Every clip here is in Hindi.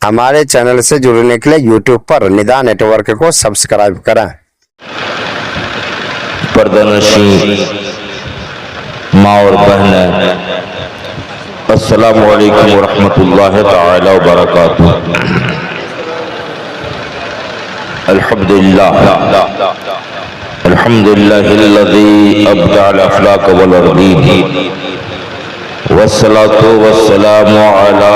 हमारे चैनल से जुड़ने के लिए यूट्यूब पर निदा नेटवर्क को सब्सक्राइब करें। पर्दानशीं माँ और बहनें, अस्सलामु अलैकुम वरहमतुल्लाहि तआला वबरकातुहू। अल्हम्दुलिल्लाहिल्लज़ी अब्दअल अफ़लाक वल अर्दीन वस्सलातु वस्सलामु अला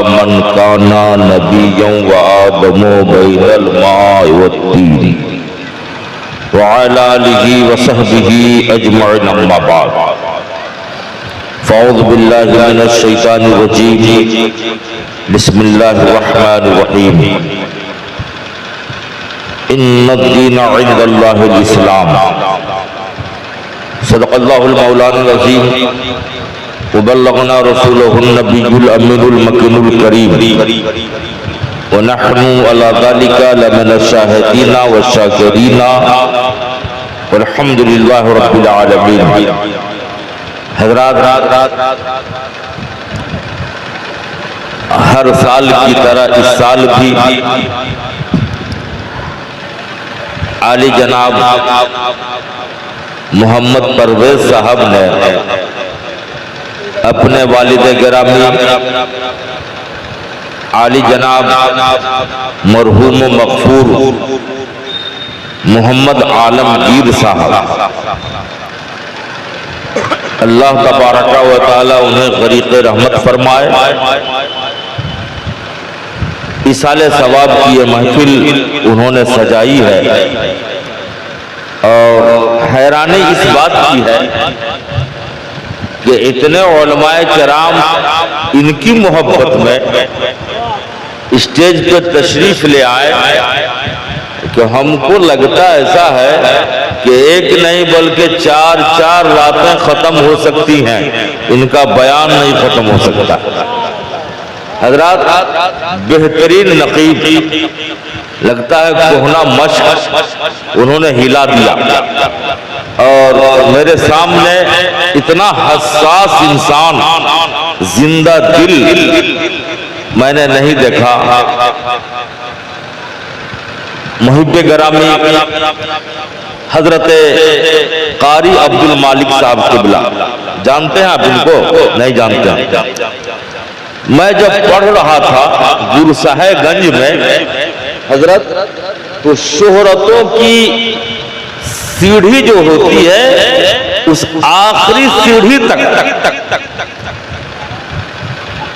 मन काना नबिय्यन व आदमु बैनल माइ वत्तीन व अला आलिहि व सहबिहि अजमईन अम्मा बाद। फ़अऊज़ु बिल्लाहि मिनश शैतानिर रजीम। बिस्मिल्लाहिर रहमानिर रहीम। इन्नद्दीना इंदल्लाहिल इस्लाम। सदक़ल्लाहुल मौलाना अज़ीम व बल्लगना रसूलुहुन नबियुल अमीनुल मकीनुल करीम व नहनु अला ज़ालिका लमिनश शाहिदीना व शाकिरीना वल्हम्दुलिल्लाहि रब्बिल आलमीन। हज़रात, हर साल की तरह इस साल भी आली जनाब मोहम्मद परवेज साहब ने अपने वालिद गिरामी आली जनाब मरहूम मगफूर मोहम्मद आलमगीर साहब, अल्लाह तबारक व तआला उन्हें गरीक़ रहमत फरमाए। इसाले सवाब की ये महफिल उन्होंने सजाई है और हैरानी इस बात की है कि इतने उलमाए किराम इनकी मोहब्बत में स्टेज पे तशरीफ ले आए कि हमको लगता ऐसा है कि एक नहीं बल्कि चार चार रातें खत्म हो सकती हैं, इनका बयान नहीं खत्म हो सकता। हजरात, बेहतरीन नकीब, लगता है कोहना मश्क उन्होंने हिला दिया और मेरे सामने इतना हसास इंसान, जिंदा दिल मैंने नहीं देखा। मुहिब्बे गिरामी हजरत कारी अब्दुल मालिक साहब क़िबला, जानते हैं आप इनको? नहीं जानते हैं। मैं जब पढ़ रहा था गुरसाहगंज में हजरत, तो शोहरतों की सीढ़ी जो होती है उस आखिरी सीढ़ी तक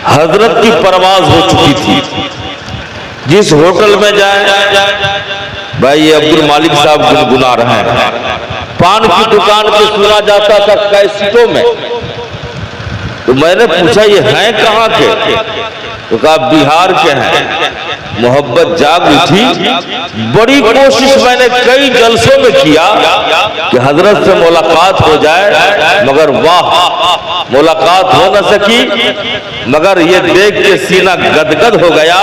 हजरत की परवाज हो चुकी थी। जिस होटल में जाए, भाई ये अब्दुल मालिक साहब गुनगुना रहे हैं। पान की दुकान पे सुना जाता था कैसेटों में, तो मैंने पूछा ये हैं कहाँ के? तो कहा बिहार के हैं। मोहब्बत जाग उठी। बड़ी कोशिश मैंने कई जलसों में किया कि हजरत से मुलाकात हो जाए, मगर वाह, मुलाकात हो न सकी। मगर ये देख के सीना गदगद हो गया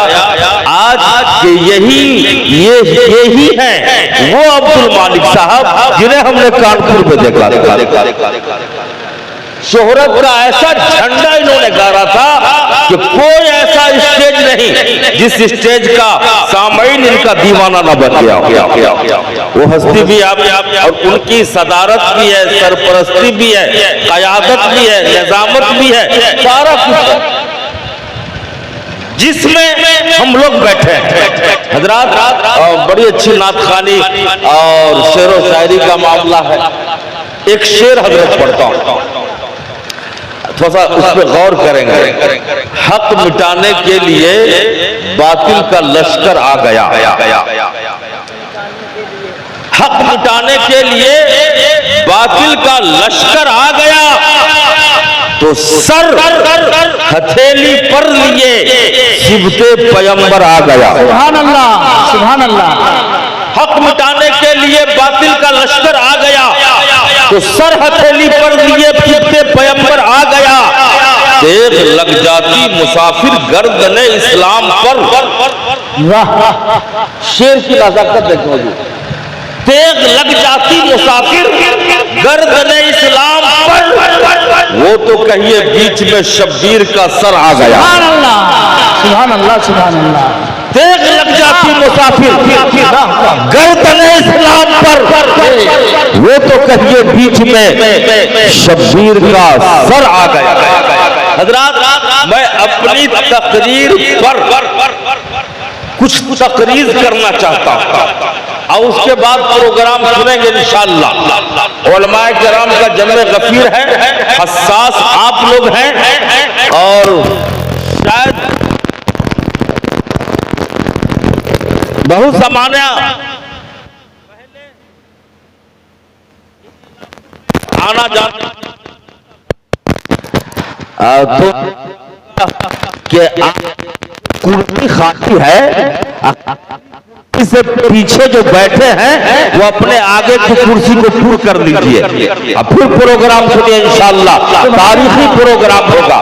आज कि यही हैं वो अब्दुल मालिक साहब जिन्हें हमने कानपुर में देखा। शोहरत का ऐसा झंडा इन्होंने गाड़ा था कि कोई ऐसा स्टेज नहीं जिस स्टेज का सामईन इनका दीवाना न बन गया। वो हस्ती भी आप और उनकी सदारत भी है, सरपरस्ती भी है, क़यादत भी है, निजामत भी है, सारा कुछ जिसमें हम लोग बैठे हैं। हजरात, बड़ी अच्छी नातखानी और शेर व शायरी का मामला है। एक शेर हजरत पढ़ता हूँ, थोड़ा सा उस पर गौर करेंगे। हक मिटाने के लिए बातिल का लश्कर आ गया। हक मिटाने के लिए बातिल का लश्कर आ गया, तो सर हथेली पर लिए सिबते पैगंबर आ गया। सुभान अल्लाह, सुभान अल्लाह। हक मिटाने के लिए बातिल का लश्कर आ गया, तो सर हथेली पर लिए फिरते पैगंबर आ गया। देख लग जाती मुसाफिर गर्दने इस्लाम पर। वाह, शेर की नजाकत देखो जी। तेग लग जाती मुसाफिर गर्दन इस्लाम पर, वो तो कहिए बीच में शब्बीर का सर आ गया। सुभान अल्लाह, सुभान अल्लाह, सुभान अल्लाह। तेग लग जाती मुसाफिर गर्दन इस्लाम पर, वो तो कहिए बीच में शब्बीर का सर आ गया। हजरात, मैं अपनी तकरीर पर कुछ तकरीर करना चाहता हूं और उसके बाद प्रोग्राम सुनेंगे इंशाअल्लाह। उलमाए किराम का जम्मे गफीर है, हसास आप लोग हैं और शायद बहुत जमाना आना जाना तो कि कुर्सी खाती है, इससे पीछे जो बैठे हैं वो अपने आगे की कुर्सी को पूर्ण कर लीजिए। अब फिर प्रोग्राम सुनिए इंशाअल्लाह, तारीखी प्रोग्राम होगा।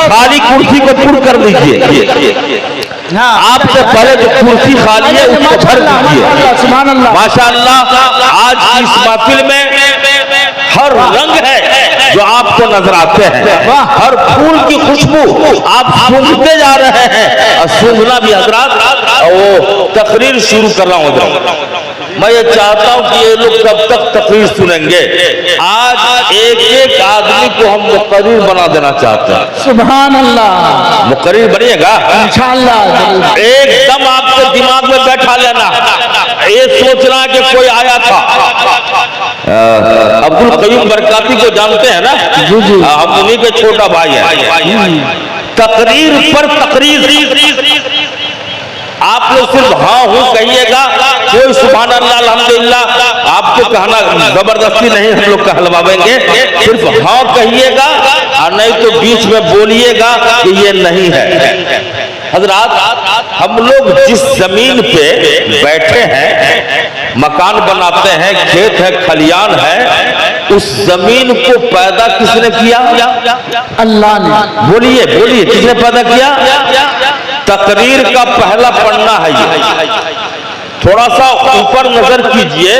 खाली कुर्सी को पूर्ण कर लीजिए। आपसे पहले जो कुर्सी खाली है उसको भर दीजिए। माशाअल्लाह, आज की इस महफिल में हर रंग है जो आपको नजर आते हैं, हर फूल की खुशबू आप सूंघते जा रहे हैं और सूंघना भी। हजरात, वो तकरीर शुरू कर रहा हूं। मैं ये चाहता हूं कि ये लोग कब तक तकरीर सुनेंगे। आज एक एक आदमी को हम मुकर्रिर बना देना चाहते हैं। सुभान अल्लाह, मुकर्रिर बनिएगा इंशाअल्लाह। एकदम आपके दिमाग में बैठा लेना, ये सोचना कि कोई आया था। अब्दुल कयूम बरकाती को जानते हैं ना? जी जी, हम उन्हीं के छोटा भाई हैं। तकरीर पर तकरीर, आप लोग सिर्फ हाँ हूँ कहिएगा, कोई सुभान अल्लाह अल्हम्दुलिल्लाह आपको कहना जबरदस्ती नहीं, हम लोग कहलवाएंगे। सिर्फ हाँ कहिएगा और नहीं तो बीच में बोलिएगा कि ये नहीं है। हजरात, हम लोग जिस जमीन पे बैठे हैं, मकान बनाते हैं, खेत है, खलियान है, उस जमीन को पैदा किसने किया? अल्लाह ने। बोलिए बोलिए, किसने पैदा किया? तकरीर का पहला पन्ना है ये। थोड़ा सा ऊपर नजर कीजिए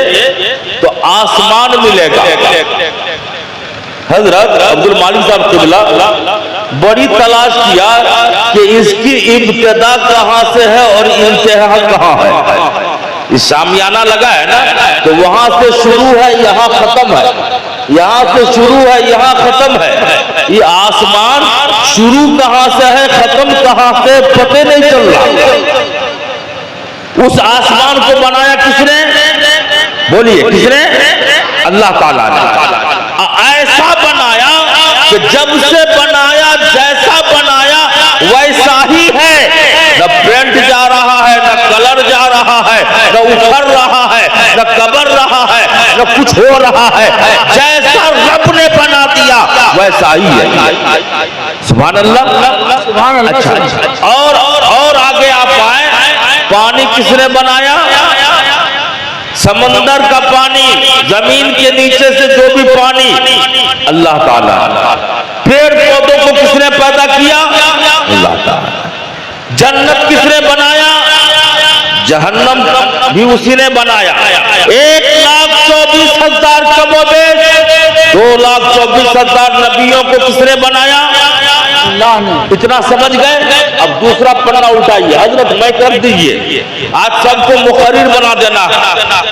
तो आसमान मिलेगा। हजरत अब्दुल मालिक साहब किबला बड़ी तलाश किया कि इसकी इब्तिदा कहां से है और इंतहा कहां है। इस शामियाना लगा है ना, तो वहां से शुरू है, यहां खत्म है, यहां से शुरू है, यहां खत्म है। ये आसमान शुरू कहां से है, खत्म कहां से, पता नहीं चल रहा। उस आसमान को बनाया किसने? बोलिए किसने? अल्लाह ताला ने। ऐसा बनाया कि जब से बनाया, जैसा बनाया वैसा ही है। न पेंट जा रहा है, न कलर जा रहा है, न उखड़ रहा है, न कबर रहा है, न कुछ हो रहा है। जैसा रब ने बना दिया वैसा ही है। सुभान अल्लाह, सुभान अल्लाह। अच्छा, और आगे आप आए, पानी किसने बनाया? समंदर का पानी, जमीन के नीचे से जो भी पानी, अल्लाह ताला। पेड़ पौधों को किसने पैदा किया? अल्लाह ताला। जन्नत किसने बनाया? जहन्नम भी उसी ने बनाया। 1,24,000 कमोबेश 2,24,000 नबियों को किसने बनाया? अल्लाह ने। इतना समझ गए? अब दूसरा पन्ना उल्टाइए। हजरत मैं कर दीजिए, आज सबको मुकर्रिर बना देना।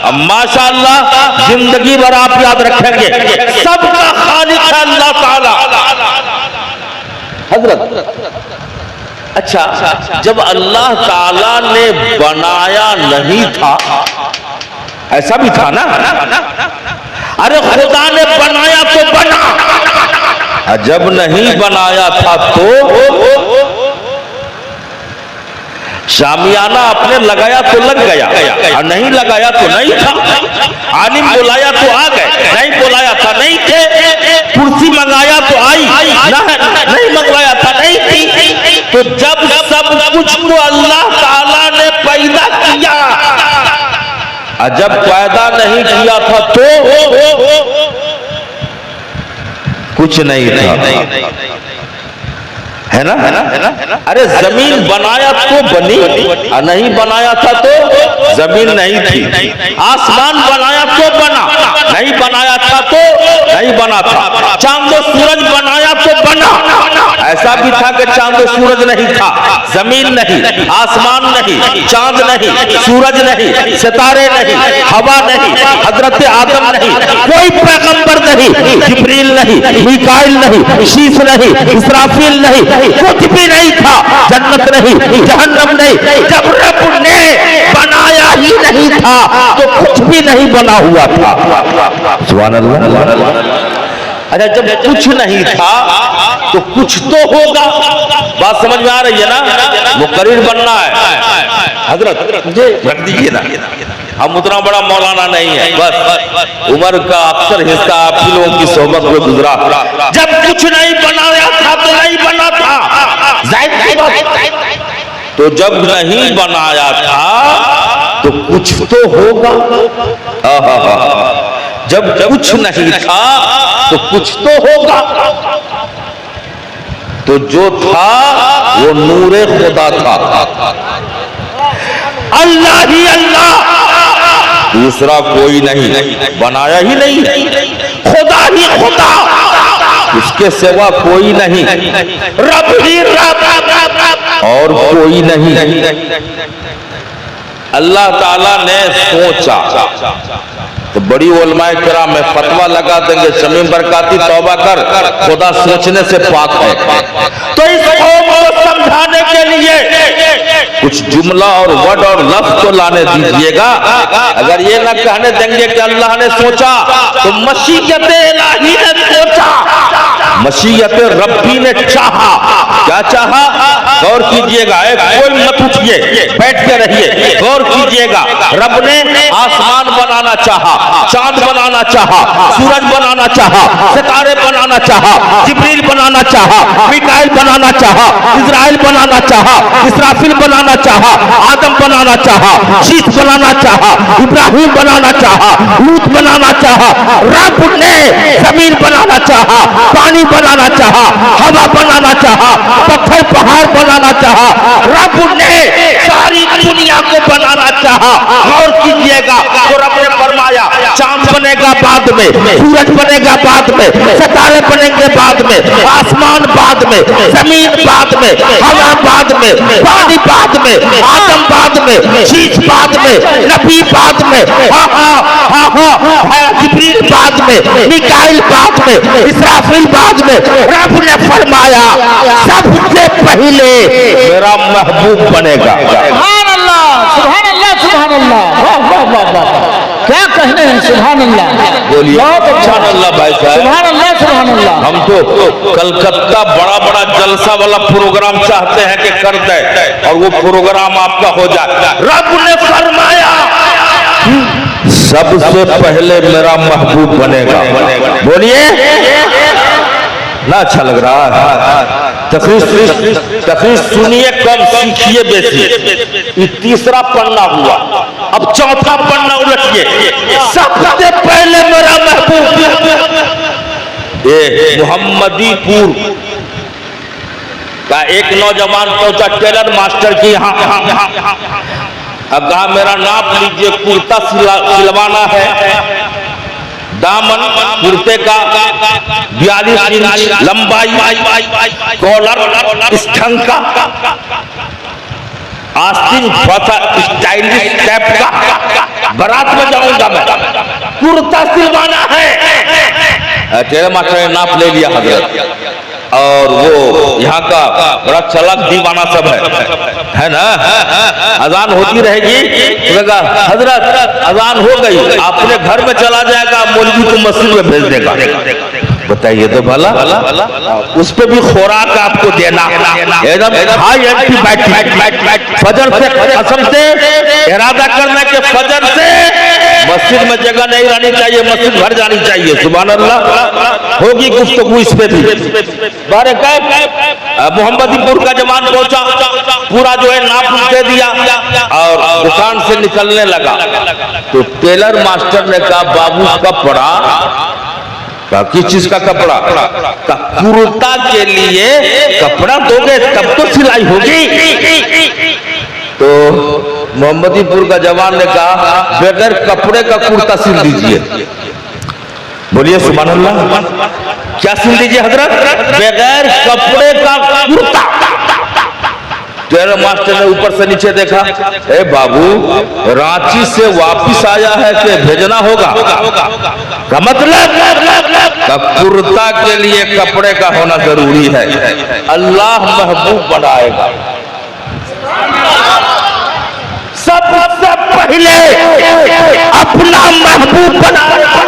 अब माशाअल्लाह जिंदगी भर आप याद रखेंगे, सबका खालिक है अल्लाह ताला। हजरत, अच्छा, जब अल्लाह ताला ने बनाया नहीं था, ऐसा भी था ना? अरे खुदा ने बनाया तो बना, जब नहीं बनाया था तो शामियाना अपने लगाया तो लग गया और नहीं लगाया तो नहीं था। आलिम बुलाया तो आ गए, नहीं बुलाया था नहीं थे। कुर्सी मंगाया तो आई, नहीं मंगवाया था नहीं थी। तो जब सब कुछ को अल्लाह ताला ने पैदा किया, जब पैदा नहीं किया था तो कुछ नहीं था, है ना? अरे जमीन बनाया तो बनी, नहीं बनाया था तो जमीन नहीं थी। आसमान बनाया तो बना, नहीं बनाया था तो नहीं बना था। चांद और सूरज बनाया तो बना, ऐसा भी था कि चांद और सूरज नहीं था, जमीन नहीं, आसमान नहीं, चांद नहीं, सूरज नहीं, सितारे नहीं, हवा नहीं, हजरत आदम नहीं, कोई पैगंबर नहीं, जिब्रील नहीं, मीकाईल नहीं, शीश नहीं, इसराफील नहीं, कुछ भी नहीं था। जन्नत नहीं, जहन्नम नहीं। जब रब ने बनाया ही नहीं था तो कुछ भी नहीं बना हुआ था। सुभान अल्लाह। अच्छा, जब कुछ नहीं था तो कुछ तो होगा। बात समझ में आ रही है ना? मुकर्रिर बनना है हजरत, रख दीजिए ना, हम उतना बड़ा मौलाना नहीं है, बस उम्र का अक्सर हिस्सा आप ही लोगों की सोहबत में गुजरा। जब कुछ नहीं बनाया था तो नहीं बना था, जाहिर सी बात। तो जब नहीं बनाया था तो कुछ तो होगा। जब कुछ नहीं था तो कुछ तो होगा। तो जो था वो नूरे खुदा था, अल्लाह ही अल्लाह, दूसरा कोई नहीं, बनाया ही नहीं, खुदा ही खुदा, उसके सिवा कोई नहीं, रब ही रब, और कोई नहीं। अल्लाह ताला ने सोचा तो बड़ी उलमाए किराम में फतवा लगा देंगे, शमीम बरकाती तौबा कर, खुदा सोचने से पाक है। तो इस कौम को समझाने के लिए कुछ जुमला और वर्ड और लफ्ज तो लाने दीजिएगा। अगर ये ना कहने देंगे कि अल्लाह ने सोचा, तो मशीयत इलाही ने सोचा, मशीयत रब्बी ने चाहा। क्या चाहा? गौर कीजिएगा, कोई मत उठिए, बैठ के रहिए, गौर कीजिएगा। रब ने आसमान बनाना चाहा, चांद बनाना चाहा, सूरज बनाना चाहा, सितारे बनाना चाहा, जिब्रील बनाना चाहा, मीकाईल बनाना चाहा, इजराइल बनाना चाहा, इसराफील बनाना चाहा, आदम बनाना चाहा, शीश बनाना चाहा, इब्राहिम बनाना चाहा, लूत बनाना चाहा। रब ने जमीन बनाना चाहा, पानी बनाना चाहा, हवा बनाना चाहा, पत्थर पहाड़ बनाना चाहा। रब ने सारी दुनिया को बनाना चाहा। गौर कीजिएगा, तो रब ने फरमाया चांद बनेगा बाद में, सूरज बनेगा बाद में, सितारे बनेंगे बाद में, आसमान बाद में, जमीन बाद में, हवा बाद में, पानी बाद में, आदम बाद में, शीश बाद में, नबी बाद में, जिब्रील बाद में, मीकाईल बाद में, इसराफील बाद में। रब ने फरमाया सबसे पहले मेरा महबूब बनेगा। सुभान अल्लाह, सुभान अल्लाह, सुभान अल्लाह, वाह वाह वाह वाह, क्या कहने हैं, सुभान अल्लाह। बोलिए बहुत अच्छा, सुभान अल्लाह भाई साहब, सुभान अल्लाह, सुभान अल्लाह। हम तो कलकत्ता बड़ा बड़ा जलसा वाला प्रोग्राम चाहते हैं कि कर दे और वो प्रोग्राम आपका हो जाए। रब ने फरमाया सबसे पहले मेरा महबूब बनेगा। बोलिए ना, अच्छा लग रहा है। तकरीर सुनिए कम, सीखिए बेसी। तीसरा पन्ना हुआ, अब चौथा पन्ना उलटिए। सबसे पहले मेरा महबूब, ये मोहम्मदीपुर का एक नौजवान पहुंचा टेलर मास्टर की यहाँ। अब कहा मेरा नाप लीजिए, कुर्ता सिलवाना है, दामन कुर्ते का 42 इंच लंबाई, कॉलर इस ढंग का, आस्तीन स्टाइलिश टाइप का, बारात में जाऊंगा मैं, कुर्ता सिलवाना है। टेलर मास्टर ने नाप ले लिया हजरत, और वो यहाँ का बड़ा चलक दीवाना सब है ना। अजान होती रहेगी, हजरत अजान हो गई, अपने घर में चला जाएगा, मौलवी को मस्जिद में भेज देगा। बताइए तो भला, उस पे भी खुराक आपको देना एकदम हाई एंटीबायोटिक। फजर से कसम से इरादा करना कि फजर से मस्जिद में जगह नहीं रहनी चाहिए, मस्जिद भर जानी चाहिए। सुभान अल्लाह। होगी गुफ्तगू इस पे भी। बारे मोहम्मदीपुर का जवान पहुंचा, पूरा जो है नाप दे दिया और दुकान से निकलने लगा। तो टेलर मास्टर ने कहा बाबू कपड़ा, किस चीज का कपड़ा? कुर्ता के लिए कपड़ा दोगे तब तो सिलाई होगी। तो मोहम्मदीपुर का जवान ने कहा बगैर कपड़े का कुर्ता सिल दीजिए। बोलिए सुभान अल्लाह। क्या सिल दीजिए हजरत? बगैर कपड़े का कुर्ता। तेरे मास्टर ने ऊपर से नीचे देखा, ए बाबू रांची से वापिस आया है कि भेजना होगा? का मतलब कुर्ता के लिए कपड़े का होना जरूरी है। अल्लाह महबूब बनाएगा। सबसे पहले अपना महबूब बनाएगा।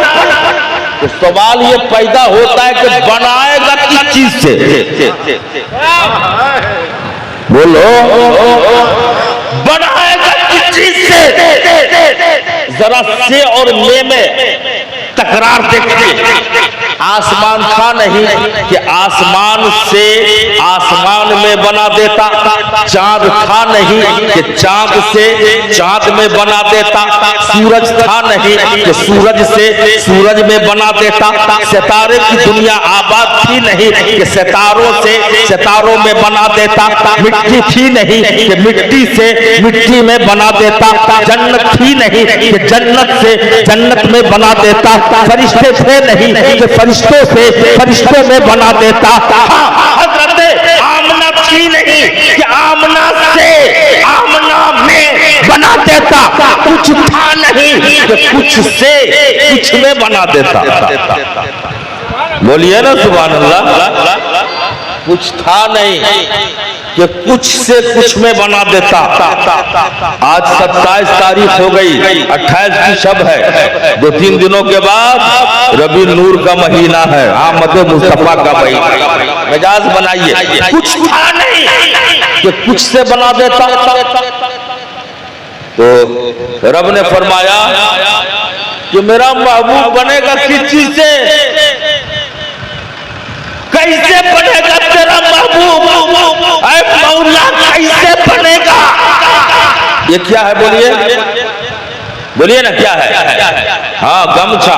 तो सवाल ये पैदा होता है कि बनाएगा किस चीज से? बोलो, बनाएगा किस चीज से? जरा से और ले में तकरार देखिए। आसमान था नहीं कि आसमान से आसमान में बना देता, चांद था नहीं कि चांद से चांद में बना देता, सूरज था नहीं कि सूरज से सूरज में बना देता, सितारे की दुनिया आबाद थी नहीं कि सितारों से सितारों में बना देता, मिट्टी थी नहीं कि मिट्टी से मिट्टी में बना देता, जन्नत थी नहीं कि जन्नत से जन्नत में बना देता, फरिश्ते थे नहीं कि फरिश्तों से फरिश्तों में बना देता। हजरत आमना थी नहीं कि आमना से आमना में बना देता। कुछ था नहीं कि कुछ से कुछ में बना देता। बोलिए ना सुभान अल्लाह। कुछ था नहीं कि कुछ से कुछ में बना देता। आज 27 तारीख हो गई, 28 की शब है। 2-3 दिनों के बाद रबी नूर का महीना है, आमद मुस्तफा का महीना। मिजाज बनाइए। कुछ था नहीं कि कुछ से बना देता। तो रब ने फरमाया कि मेरा महबूब बनेगा किस चीज से? कैसे बनेगा तेरा महबूब? मौला कैसे बनेगा? ये क्या है? बोलिए, बोलिए ना क्या है? हाँ, गमछा।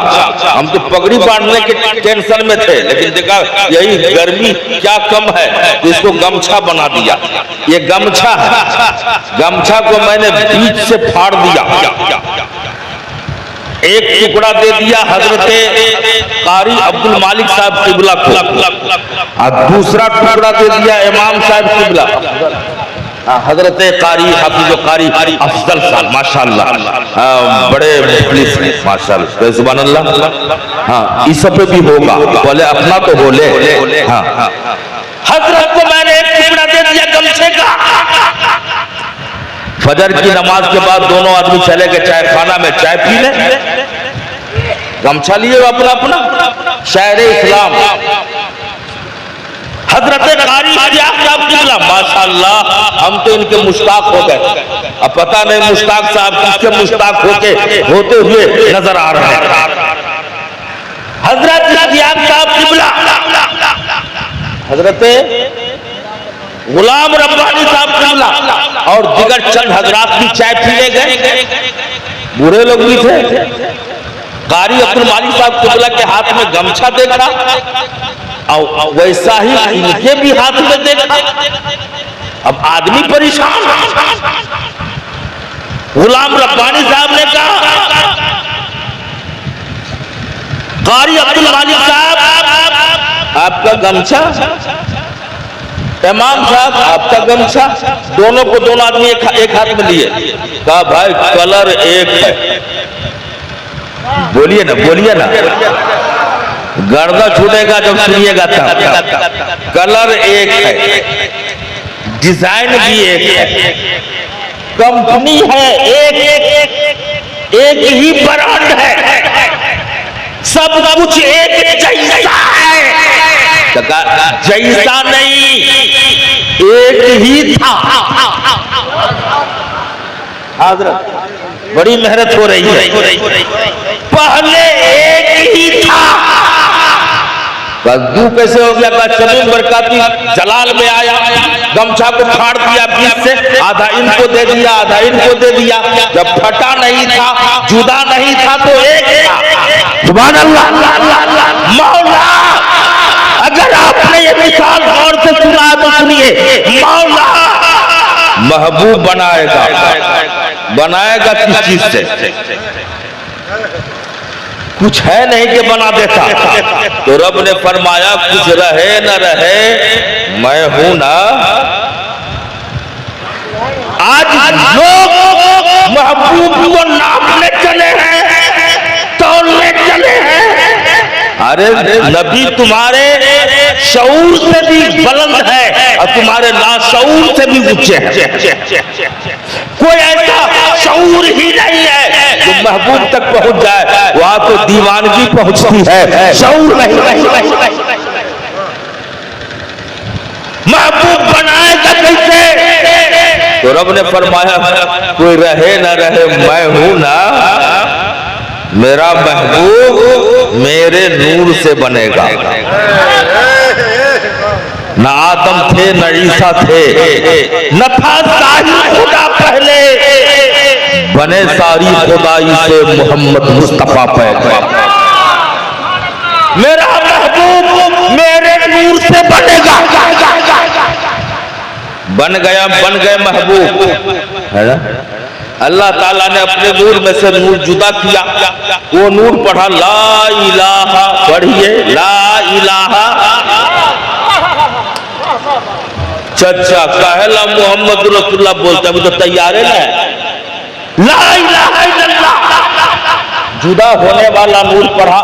हम तो पगड़ी बांधने के टेंशन में थे, लेकिन देखा यही गर्मी क्या कम है तो इसको गमछा बना दिया। ये गमछा है। गमछा को मैंने बीच से फाड़ दिया। एक टुकड़ा दे दिया हजरते कारी अब्दुल मालिक साहब किबला को, और दूसरा टुकड़ा दे दिया इमाम साहब किबला हजरते कारी हाफिज़ कारी अफजल साहब। माशाल्लाह, बड़े मुखलिस माशाल्लाह, सुभान अल्लाह। हाँ, इस सब पे भी होगा, बोले अपना तो बोले। हाँ, हजरत को मैंने एक टुकड़ा दे दिया गमछे का। फजर की नमाज के बाद दोनों आदमी चले गए चाय खाना में, चाय पी ले। गमछा लिए अपना अपना। शायर इस्लाम हजरत कारी माशाल्लाह, हम तो इनके मुश्ताक हो गए। अब पता नहीं मुश्ताक साहब किसके मुश्ताक होते हुए नजर आ रहे हैं। हजरत साहब किबला, हजरत गुलाम रब्बानी साहब किबला और दिगर चंद हजरात भी चाय पीने गए। बूढ़े लोग भी थे। कारी अब्दुल मालिक साहब किबला के हाथ में गमछा देखा और वैसा ही इनके भी हाथ में देखा। अब आदमी परेशान। गुलाम रब्बानी साहब ने कहा, कारी अब्दुल मालिक साहब आपका गमछा, इमाम साहब आपका गमछा। दोनों को दोनों आदमी एक हाथ में लिए। कहा भाई कलर एक है। बोलिए ना, बोलिए ना, गर्दा छूटेगा जब सुनिएगा तब। कलर एक है, डिजाइन भी एक है, कंपनी है एक ही ब्रांड है, सब कुछ एक जैसा है। जैसा नहीं, एक ही था। हजरत बड़ी मेहनत हो रही है। पहले एक ही था। कद्दू कैसे हो गया? शमीम बरकाती जलाल में आया, गमछा को फाड़ दिया बीच से, आधा इनको दे दिया आधा इनको दे दिया। जब फटा नहीं था, जुदा नहीं था तो एक था। सुभान अल्लाह। मौला, अगर आपने ये मिसाल गौर से सुना तो सुनिए। मौला महबूब बनाएगा। बनाएगा किस चीज से? कुछ है नहीं कि बना देता। तो रब ने फरमाया कुछ रहे न रहे मैं हूं ना। आज लोग महबूब को नापने चले हैं, तौलने चले हैं। अरे नबी तुम्हारे शऊर से भी बुलंद है और तुम्हारे लाशऊर से भी ऊंचे हैं। कोई ऐसा शऊर ही नहीं है जो महबूब तक पहुंच जाए। वहां तो दीवानगी पहुंचती है, शऊर नहीं। महबूब बनाएगा कैसे? तो रब ने फरमाया कोई रहे न रहे मैं हूं ना। मेरा महबूब मेरे नूर से बनेगा। न आदम थे न ईसा थे, न था साहिब खुदा पहले, बने सारी खुदाई से मोहम्मद मुस्तफा पैदा। मेरा महबूब मेरे नूर से बनेगा। बन गए महबूब है ना। अल्लाह ताला ने अपने नूर में से नूर जुदा किया। वो नूर पढ़ा ला इलाहा, पढ़िए ला इलाहा। चचा कहला मोहम्मद रसूलुल्लाह बोलते अभी तो तैयार है ना। ला इलाहा इल्लल्लाह जुदा होने वाला नूर पढ़ा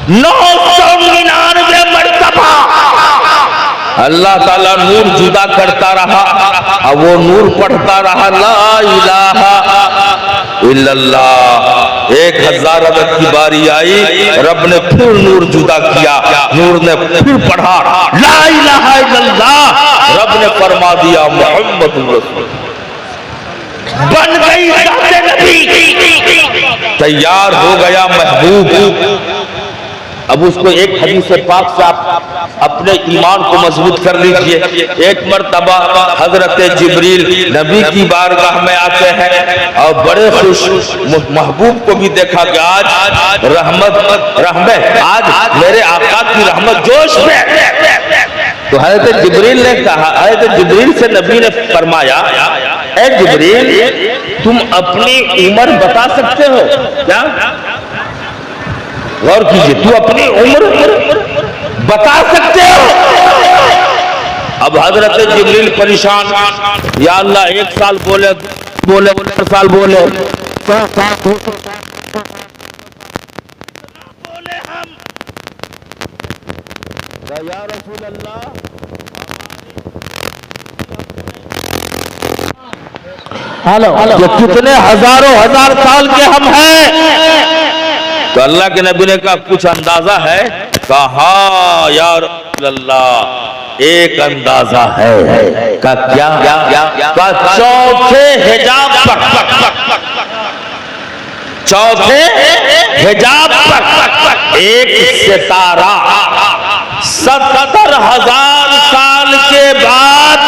999 मर्तबा। अल्लाह ताला नूर जुदा करता रहा और वो नूर पढ़ता रहा ला इलाहा इल्लल्लाह। 1000 अदद की बारी आई, रब ने फिर नूर जुदा किया, नूर ने फिर पढ़ा ला इलाहा इल्लल्लाह। रब ने फरमा दिया मोहम्मद रसूल। बन गई जाते नबी, तैयार हो गया महबूब। अब उसको एक हदीस पाक से आप अपने ईमान को मजबूत कर लीजिए। एक मर्तबा हजरत जिब्रील नबी की बारगाह में आते हैं और बड़े खुश महबूब को भी देखा कि आज रहमत आज मेरे आका की रहमत जोश में। तो हजरत जिब्रील ने कहा, हजरत जिब्रील से नबी ने फरमाया ए जिब्रील तुम अपनी उम्र बता सकते हो क्या? गौर कीजिए, तू अपनी उम्र बता सकते हो? अब हजरत जिब्रील परेशान, या अल्लाह 1 साल बोले 1 साल बोले हम या रसूल अल्लाह हेलो ये कितने हजारों हजार साल के हम हैं। तो अल्लाह के नबी ने कहा कुछ अंदाजा है? कहा या रसूल अल्लाह एक अंदाजा है। का क्या? का चौथे हिजाब पर, चौथे हिजाब पर एक सितारा 70,000 साल के बाद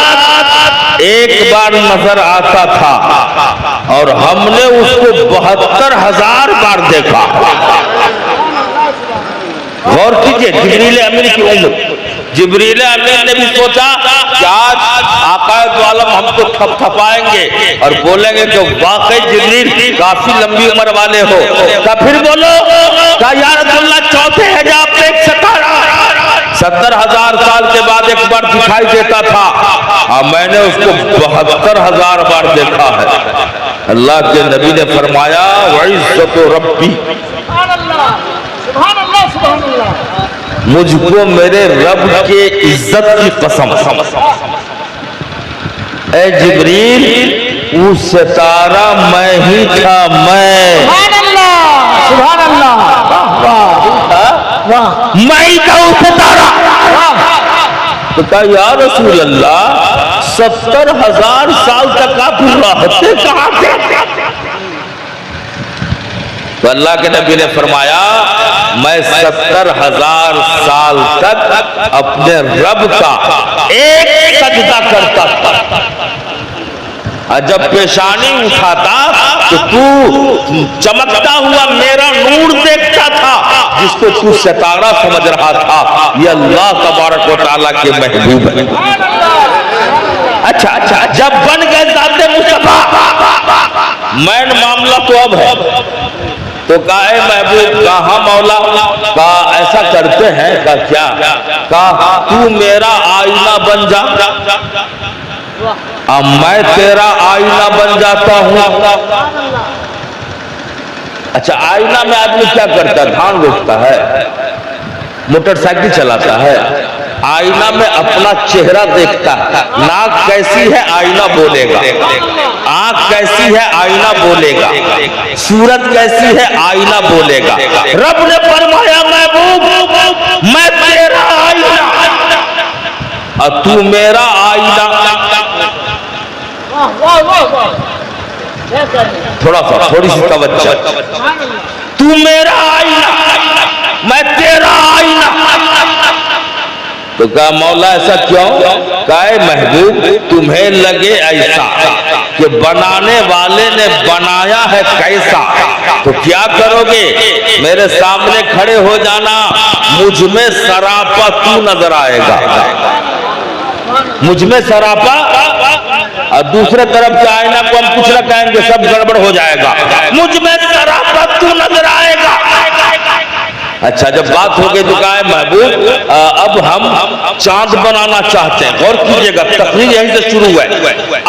एक बार नजर आता था और हमने उसको 72,000 बार देखा। गौर कीजिए, जिब्रील अमीन की उम्र। जिब्रील अमीन ने भी सोचा कि आज आका दो आलम हमको थपथपाएंगे और बोलेंगे कि वाकई जिब्रील काफी लंबी उम्र वाले हो। तब फिर बोलो या रसूलल्लाह चौथे हिजाब पे एक सितारा 70,000 साल के बाद एक बार दिखाई देता था और मैंने उसको 72,000 बार देखा है। अल्लाह के नबी ने फरमाया वइज़्ज़त रब्बी, मुझको मेरे रब के इज्जत की कसम, ए जिब्रील वो सितारा मैं ही था। मैं सुभान अल्लाह, मैं ही था वो सितारा। तो कहा या रसूल अल्लाह 70,000 साल तक आप रहते कहां थे? तो अल्लाह के नबी ने फरमाया मैं 70,000 साल तक अपने रब का एक सजदा करता था और जब पेशानी उठाता तो तू चमकता हुआ मेरा नूर देखता था जिसको तू सितारा समझ रहा था। ये अल्लाह तबारक व तआला के महबूब है। अच्छा अच्छा, जब बन गए जाते मुस्तफा, मैन मामला तो अब है। तो कहा महबूब, कहा मौला, कहा ऐसा करते हैं, का क्या, कहा तू मेरा आईना बन जा, अब मैं तेरा आईना बन जाता हूं। अच्छा, आईना में आदमी क्या करता है? धान रोकता है, मोटरसाइकिल चलाता है, आईना में अपना चेहरा देखता है। नाक कैसी है आईना बोलेगा, आंख कैसी है आईना बोलेगा, सूरत कैसी है आईना बोलेगा। रब ने फरमाया महबूब मैं तेरा आईना और तू मेरा आईना। थोड़ा सा, थोड़ी सी तवज्जो, तू मेरा आईना मैं तेरा आईना। तो कहा मौला ऐसा क्यों? कहा महबूब तुम्हें लगे ऐसा कि बनाने वाले ने बनाया है कैसा, तो क्या करोगे? मेरे सामने खड़े हो जाना, मुझ में सरापा तू नजर आएगा, मुझ में सरापा, और दूसरे तरफ के आईना को हम कुछ न कहेंगे, सब गड़बड़ हो जाएगा। मुझ में सरापा तू नजर आएगा। अच्छा, जब बात हो गई तो कहा है महबूब अब हम चांद बनाना चाहते हैं। गौर कीजिएगा, तकरीर यहीं से शुरू हुआ है।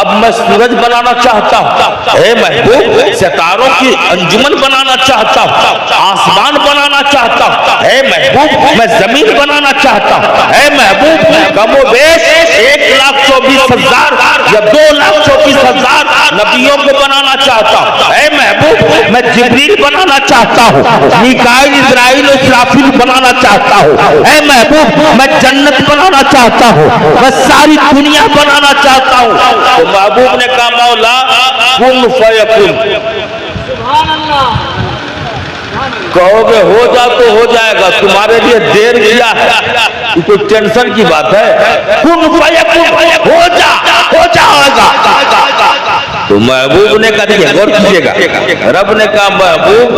अब मैं सूरज बनाना चाहता हूँ, हे महबूब सितारों की अंजुमन बनाना चाहता हूँ, आसमान बनाना चाहता हूँ, हे महबूब मैं जमीन बनाना चाहता हूँ, हे महबूब कमोबेश 1,24,000 या 2,24,000 नबियों को बनाना चाहता हूँ, हे महबूब मैं जिब्रील बनाना चाहता हूँ, मीकाईल इस्राईल इस्राफील बनाना चाहता हूँ, ऐ महबूब मैं जन्नत बनाना चाहता हूँ, मैं सारी दुनिया बनाना चाहता हूँ। तो महबूब ने कहा मौला कुन फयकुन, कहोगे हो जा तो हो जाएगा, तुम्हारे लिए देर किया है, ये कोई टेंशन की बात है। कुन फयकुन, हो जाएगा। तो महबूब ने कहा, गौर कीजिएगा, रब ने कहा महबूब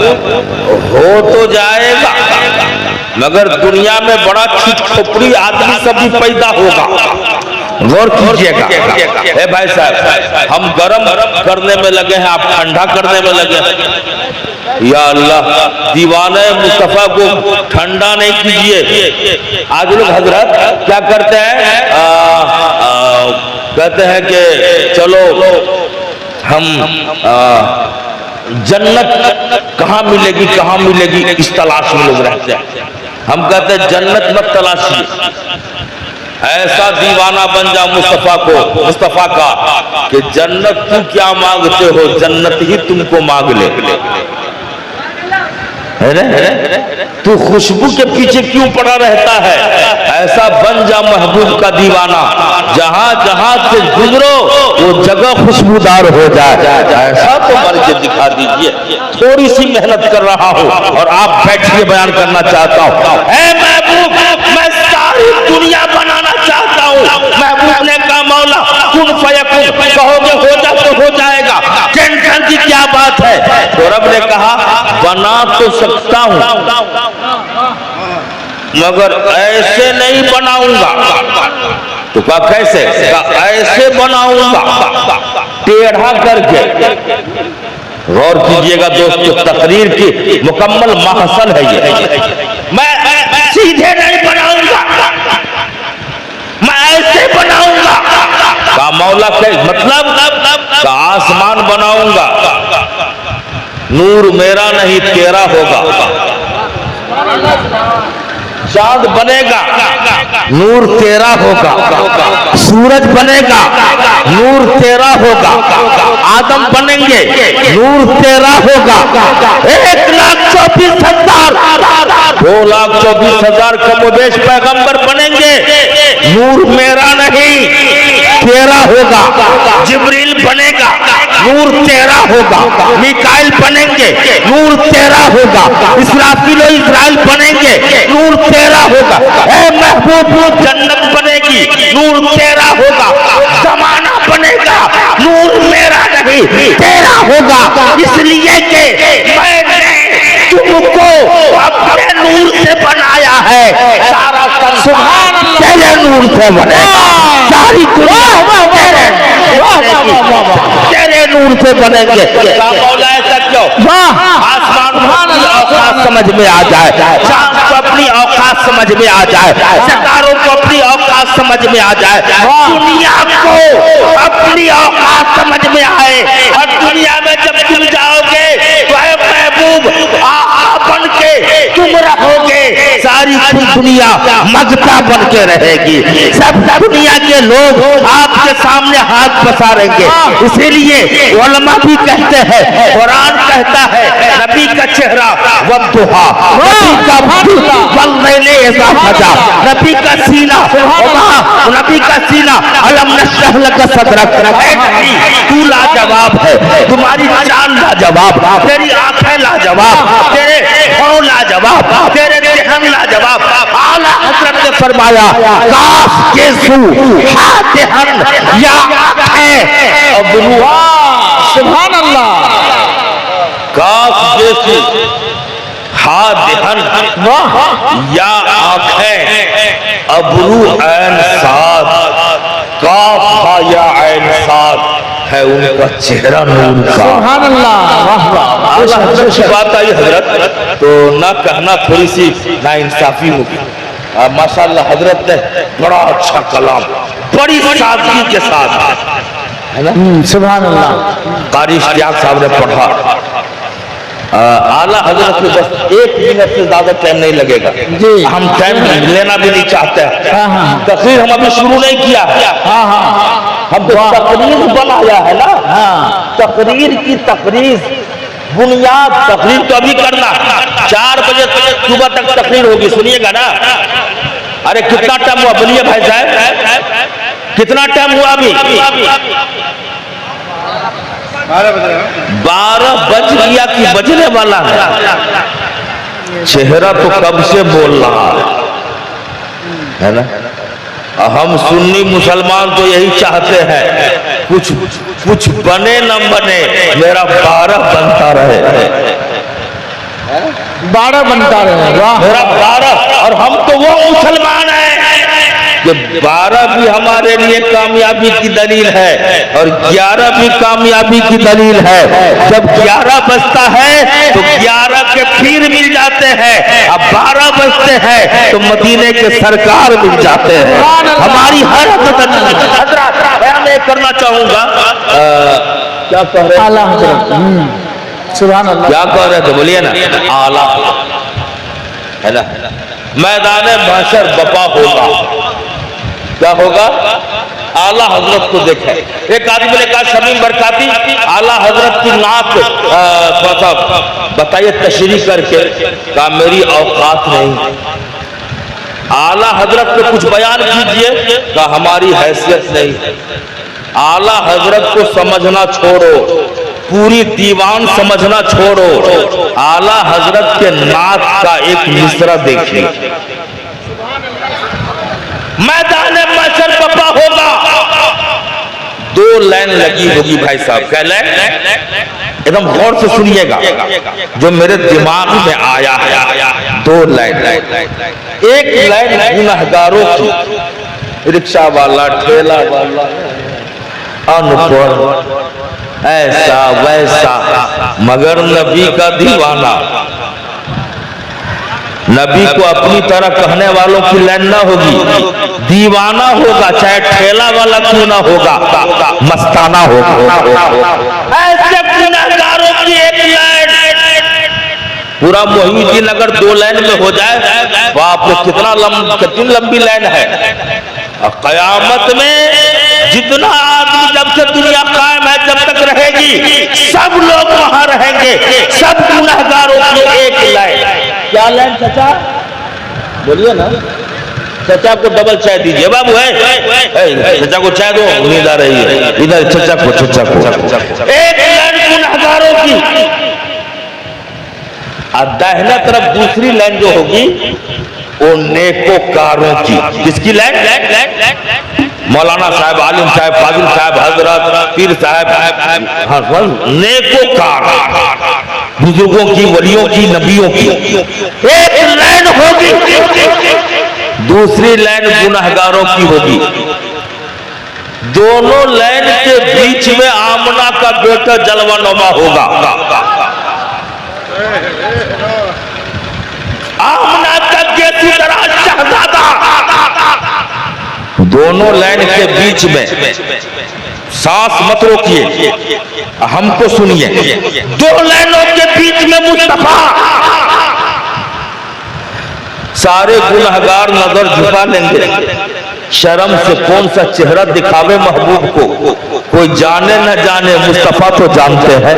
हो तो जाएगा, मगर दुनिया में बड़ा छिटखोपड़ी आदमी सभी पैदा होगा। गौर कीजिएगा, ए भाई साहब हम गरम करने में लगे हैं, आप ठंडा करने में लगे हैं। या अल्लाह, दीवाने मुस्तफा को ठंडा नहीं कीजिए। आज लोग हजरत क्या करते हैं, कहते हैं कि चलो हम जन्नत कहाँ मिलेगी कहाँ मिलेगी इस तलाश में लोग रहते हैं। हम कहते हैं जन्नत मत तलाशिए, ऐसा दीवाना बन जा मुस्तफा का कि जन्नत तू क्या मांगते हो, जन्नत ही तुमको मांग ले। तू खुशबू के पीछे क्यों पड़ा रहता है? ऐसा बन जा महबूब का दीवाना, जहां जहां से गुजरो वो जगह खुशबूदार हो जाए। ऐसा तो मर के दिखा दीजिए। थोड़ी सी मेहनत कर रहा हूं और आप बैठिए, बयान करना चाहता हूं। ऐ महबूब मैं सारी दुनिया बनाना चाहता हूं। महबूब ने कहा मौला कुन फयकुन, कहोगे हो जा तो हो जाएगा, टेंशन की क्या बात है? तो रब ने कहा बना तो सकता हूं मगर ऐसे नहीं बनाऊंगा। तो कहा कैसे? कहा ऐसे बनाऊंगा टेढ़ा करके। गौर कीजिएगा दोस्तों, तकरीर की मुकम्मल महसन है ये। मैं सीधे नहीं बनाऊंगा, मैं ऐसे बनाऊंगा। का मौला के मतलब का आसमान बनाऊंगा, नूर मेरा नहीं तेरा होगा। चांद बनेगा, नूर तेरा होगा। सूरज बनेगा, नूर तेरा होगा। आदम बनेंगे, नूर तेरा होगा। 1,24,000 2,24,000 कमोबेश पैगंबर बनेंगे, नूर मेरा नहीं तेरा होगा। जिब्रील बनेगा, नूर तेरा होगा। मीकाईल बनेंगे, नूर तेरा होगा। इस्राफील और इस्राइल बनेंगे, नूर तेरा होगा। ऐ महबूब जन्नत बनेगी, नूर तेरा होगा। जमाना बनेगा, नूर मेरा नहीं तेरा होगा। इसलिए कि मैंने तुमको अपने नूर से बनाया है। सारा संसार तेरे नूर से बनेगा। सारी तेरे नूर से बनेंगे। मौला ऐसा क्यों? आसमान औकात समझ में आ जाए, चांद को अपनी औकात समझ में आ जाए, सितारों को अपनी औकात समझ में आ जाए, दुनिया को अपनी औकात समझ में आए। और दुनिया में जब तुम जाओगे तो महबूब बन के तुम रहोगे, सारी दुनिया मगता बन के रहेगी, सब दुनिया के लोग आपके सामने हाथ पसारेंगे। इसीलिए उलमा भी कहते हैं, कुरान कहता है नबी का चेहरा वद्दुहा, नबी का वल्लैले इज़ा सजा, नबी का सीना नबी का सीना अलम नशरह लका सदरक। तू लाजवाब है, तुम्हारी चांद लाजवाब, तेरी आंखें लाजवाब, तेरे पाँव लाजवाब, तेरे देहन लाजवाब। आला हज़रत ने फरमाया काश के सू हाथन या आंखें अबरुआ, सुभान अल्लाह, काश के सू हाथन या आंखें अबरू ऐन साथ, काफा या ऐन साथ है उनका चेहरा नूर का। सुभान अल्लाह, वाह वाह। बात आई हजरत तो ना कहना थोड़ी सी ना इंसाफी होगी। माशाल्लाह हजरत ने बड़ा अच्छा कलाम बड़ी सादगी के साथ, है ना, सुभान अल्लाह, कारी इश्तियाक साहब ने पढ़ा। आला हजरत को बस 1 मिनट से ज्यादा टाइम नहीं लगेगा जी। हम टाइम लेना भी नहीं चाहते हैं। हाँ। तकरीर हम अभी शुरू नहीं किया, हम तो तकरीर बनाया है ना। तकरीर की तकरीर बुनियाद, तकरीर तो अभी करना 4 बजे सुबह तक तकरीर होगी, सुनिएगा ना। अरे कितना टाइम हुआ बोलिए भाई साहब, कितना टाइम हुआ अभी? 12 बज गया कि बजने वाला है। चेहरा तो कब से बोल रहा है ना। हम सुन्नी मुसलमान तो यही चाहते हैं कुछ बने न बने, मेरा 12 बनता रहे, 12 बनता रहे, वाह, मेरा 12। और हम तो वो मुसलमान हैं कि 12 भी हमारे लिए कामयाबी की दलील है और 11 भी कामयाबी की दलील है। जब 11 बजता है तो 11 के पीर मिल जाते हैं, अब 12 बजते हैं तो मदीने के सरकार मिल जाते हैं। हमारी हर मैं करना चाहूंगा, क्या कह रहे आला हज़रत, सुभान अल्लाह, क्या कह रहे थे बोलिए ना। आला है ना, मैदान महशर बपा होगा, क्या होगा? आला हजरत को देखे। एक आदमी ने कहा शमीम बरकाती आला हजरत की नात थोड़ा सा बताइए तशरीह करके। कहा मेरी औकात नहीं, आला हजरत पे कुछ बयान कीजिए। कहा हमारी हैसियत नहीं। आला हजरत को समझना छोड़ो, पूरी दीवान समझना छोड़ो, आला हजरत के नात का एक मिसरा देखिए। मैदान महशर बपा होगा, 2 लाइन लगी होगी भाई साहब। क्या लाइन? एकदम गौर से सुनिएगा जो मेरे दिमाग में आया है। 2 लाइन, एक लाइन गुनहगारों की, रिक्शा वाला, ठेला वाला, अनपढ़, ऐसा वैसा, मगर नबी का दीवाना। नबी को अपनी तरह कहने वालों की लाइन ना होगी, दीवाना होगा, चाहे ठेला वाला क्यों ना होगा, मस्ताना होगा। ऐसे गुनहगारों की एक लाइन, पूरा मोहिउद्दीन अगर 2 लाइन में हो जाए, बाप रे कितनी लंबी लाइन है। और कयामत में जितना आदमी जब से दुनिया कायम है जब तक रहेगी, सब लोग वहां रहेंगे, सब गुनहगारों की एक लाइन। क्या लाइन चाचा बोलिए ना। चाचा को डबल चाय दीजिए बाबू, है चाचा को चाय दो, नींद आ रही है। इधर चाचा को एक लाइन गुनहगारों की, और दाहिना तरफ दूसरी लाइन जो होगी वो नेकोकारों की। किसकी लाइन? मौलाना साहब, आलिम साहब, फाजिल साहब, हजरत, पीर साहब, नेकोकार, बुजुर्गों की, वलियों की, नबियों की एक लाइन होगी। दूसरी लाइन गुनहगारों की होगी। दोनों लाइन के बीच में आमना का बेटा जलवानुमा होगा। आमना का गेसीदरा शहजादा, दोनों लाइन के बीच में, सांस मत रोकिए, हमको सुनिए, दो लाइनों के बीच में मुस्तफा। सारे गुनहगार नजर झुका लेंगे, शर्म से कौन सा चेहरा दिखावे महबूब को। कोई जाने न जाने, मुस्तफा तो जानते हैं।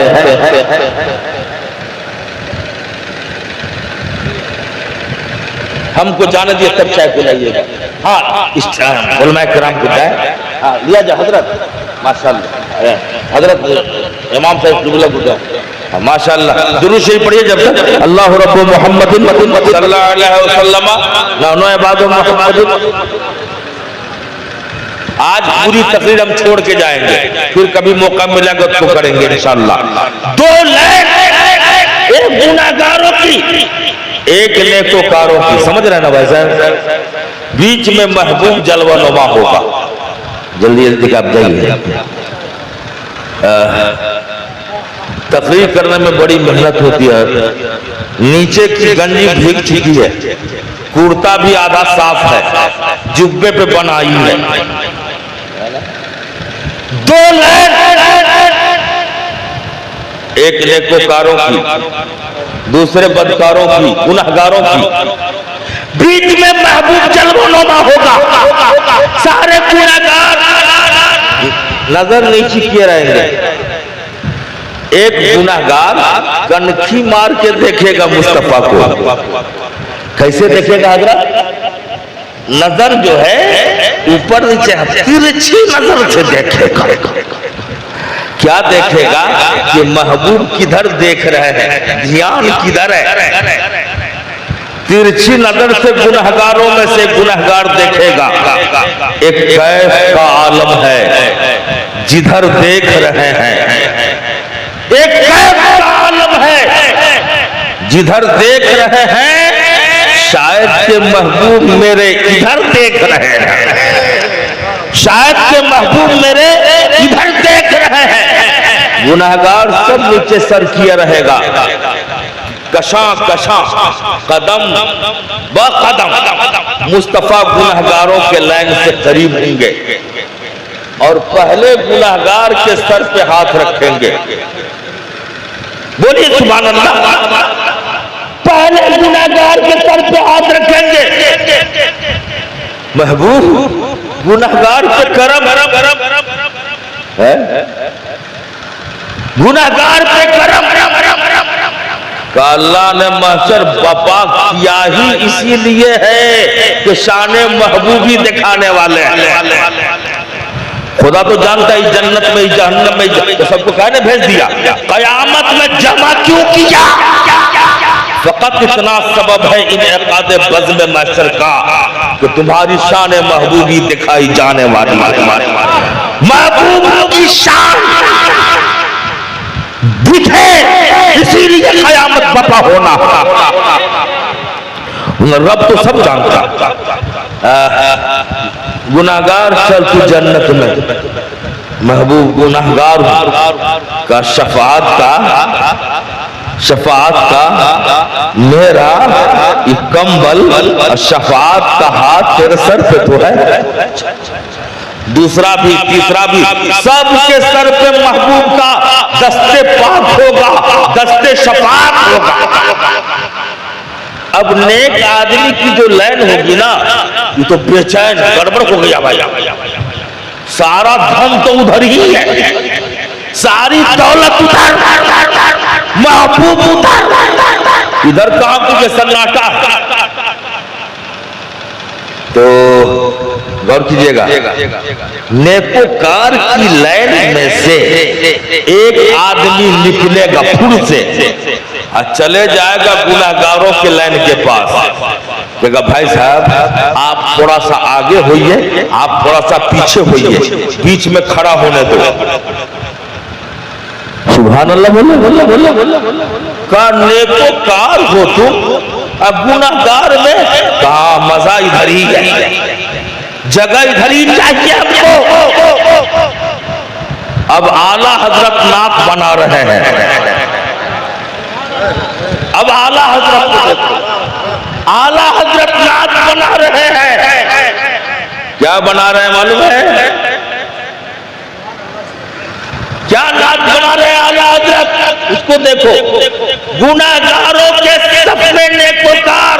हमको जाने दिए तब चाय पिलाइएगा। हाँ, इस उलमा किराम को चाय लिया जा हजरत, माशाअल्लाह हजरत इमाम साहब को माशाअल्लाह दुरूद शरीफ पढ़िए जब तक। अल्लाह रब्बु मुहम्मदिन सल्लल्लाहु अलैहि वसल्लम नौनो इबादु मुहम्मदिन। आज पूरी तकरीर हम छोड़ के जाएंगे, फिर कभी मौका मिलेगा तो करेंगे इंशाअल्लाह। दो लाइन, एक गुनाहगारों की, एक नेकोकारों की, समझ रहे ना भाई साहब। बीच में महबूब जलवानुमा होगा। जल्दी जल्दी आप जाइए। तकरीर करने में बड़ी मेहनत होती है। नीचे की गंजी भीग चुकी है, कुर्ता भी आधा साफ है, जुब्बे पे बनाई है। दो लाइन, एक नेकोकारों की, दूसरे बदकारों की, गुनहगारों की, बीच में महबूब जलवानुमा होगा। सारे गुनहगार नजर नीचे किए रहेंगे। एक गुनहगार कनखी मार के देखेगा मुस्तफा को। कैसे देखेगा हजरत? नजर जो है ऊपर नीचे तिरछी नजर से देखेगा। क्या देखेगा कि महबूब किधर देख रहे हैं, ध्यान किधर है। तिरछी नजर से गुनहगारों में से गुनहगार देखेगा। एक कैफ का आलम है जिधर देख रहे हैं, एक कैफ का आलम है जिधर देख रहे हैं। शायद के महबूब मेरे इधर देख रहे हैं, शायद के महबूब मेरे इधर देख रहे हैं। गुनहगार सब नीचे सर किया रहेगा, कशा कशा कदम ब कदम मुस्तफा गुनहगारों के लाइन से करीब होंगे और पहले गुनहगार के सर पे हाथ रखेंगे। बोलिए सुभान अल्लाह। पहले गुनहगार के सर पे हाथ रखेंगे। महबूब गुनहगार पे करम है, गुनहगार पे करम का अल्लाह ने महशर बपा किया ही इसीलिए है कि शाने महबूबी दिखाने वाले हैं। खुदा तो जानता है जन्नत में जहन्नम में तो सबको कहने भेज दिया, कयामत में जमा क्यों किया? फकत इतना सबब है इनेकाद बज़्म महशर का कि तुम्हारी शान महबूबी दिखाई जाने वाली। महबूब की शान दिखे इसीलिए कयामत बपा होना। रब तो सब जानता। गुनाहगार चल तू जन्नत में, महबूब गुनाहगार का शफाअत का मेरा कंबल शफाअत का हाथ तेरे सर पे तो है। दूसरा भी तीसरा भी सबके सर पे महबूब का दस्ते पाक होगा, दस्ते शफाअत होगा। अब नेक आदमी की जो लाइन होगी ना, ये तो बेचैन गड़बड़ हो गया भाई। सारा धन तो उधर ही है, सारी दौलत उधर, महबूब उधर, इधर कहां तुझे सन्नाटा। तो गौर कीजिएगा, नेकोकार की लाइन में से एक आदमी निकलेगा फुर से और चले जाएगा गुनाहगारों के लाइन के पास। कहेगा भाई साहब आप थोड़ा सा आगे होइए, आप थोड़ा सा पीछे होइए, बीच में खड़ा होने दो। सुभान अल्लाह बोले बोले बोले बोले का नेकोकार हो तुम, अब गुनाहगार में कहा मजा इधर ही है, जगह इधर ही चाहिए हमको। अब आला हजरत नाक बना रहे हैं। अब आला हजरत को देखो, आला हजरत नाक बना रहे हैं। क्या बना रहे हैं मालूम है? क्या नाक बना रहे हैं आला हजरत? उसको देखो, गुनाहगारों के सपने नेकोकार।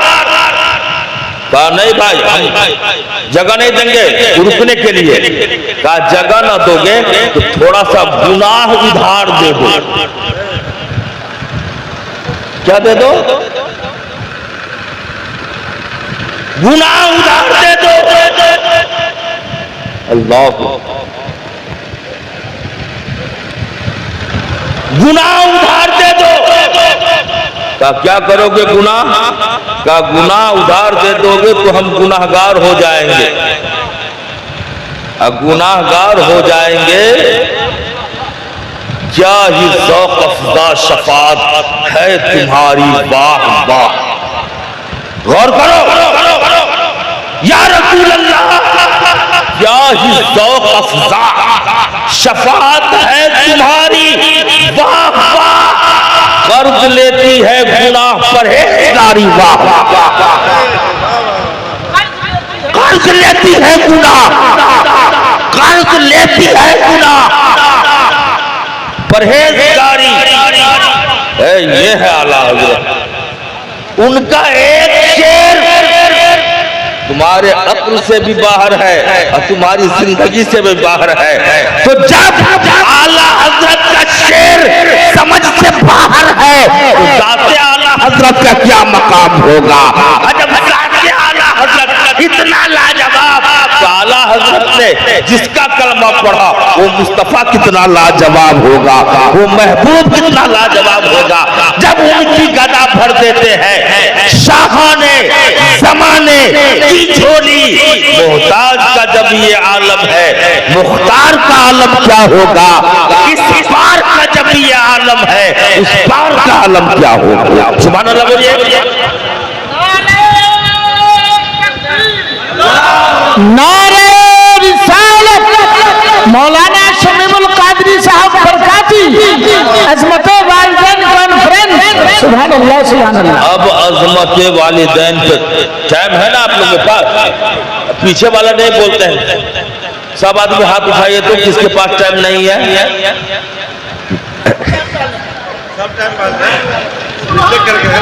कहा नहीं भाई, हम जगह नहीं देंगे रुकने के लिए। कहा जगह ना दोगे तो थोड़ा सा गुनाह उधार दे दो। क्या दे दो? गुनाह उधार दे दो। अल्लाह, गुनाह उधार दे दो। का क्या करोगे गुनाह? का गुनाह उधार दे दोगे तो हम गुनाहगार हो जाएंगे। अब गुनाहगार हो जाएंगे, क्या ही ज़ौक़ अफ़ज़ा शफ़ाअत है तुम्हारी, वाह वाह। गौर करो या रसूल अल्लाह, क्या ही ज़ौक़ अफ़ज़ा शफ़ाअत है तुम्हारी, वाह वाह। कर्ज लेती है गुनाह परहेज़गारी, वाह वाह। कर्ज लेती है गुनाह, कर्ज लेती है गुनाह परहेज़गारी। ये है आला हज़रत। उनका एक शेर तुम्हारे अक्ल से भी बाहर है और तुम्हारी जिंदगी से भी बाहर है। तो जब आला हजरत का शेर समझ से बाहर है तो जाते आला हजरत का क्या मकाम होगा? जब जाते आला हजरत इतना लाजवाब, तो आला हजरत ने जिसका कलमा पढ़ा वो मुस्तफा कितना लाजवाब होगा, वो महबूब कितना लाजवाब होगा। जब उनकी गदा भर देते हैं शाहाने जमाने की झोली, मोहताज का जब ये आलम है, मुख्तार का आलम क्या होगा? इस पार का जब ये आलम है, उस पार का आलम क्या होगा? सुभान अल्लाह बोलिए। नारे रिसालत मौलाना शमीमुल कादरी साहब बरकाती, अज़मते वालिदैन कॉन्फ्रेंस। सुभान अल्लाह सुभान अल्लाह। अब अज़मते वालिदैन पे टाइम है ना आप लोगों के पास? पीछे वाला नहीं बोलते हैं। सब आदमी हाथ उठाइए तो किसके पास टाइम नहीं है?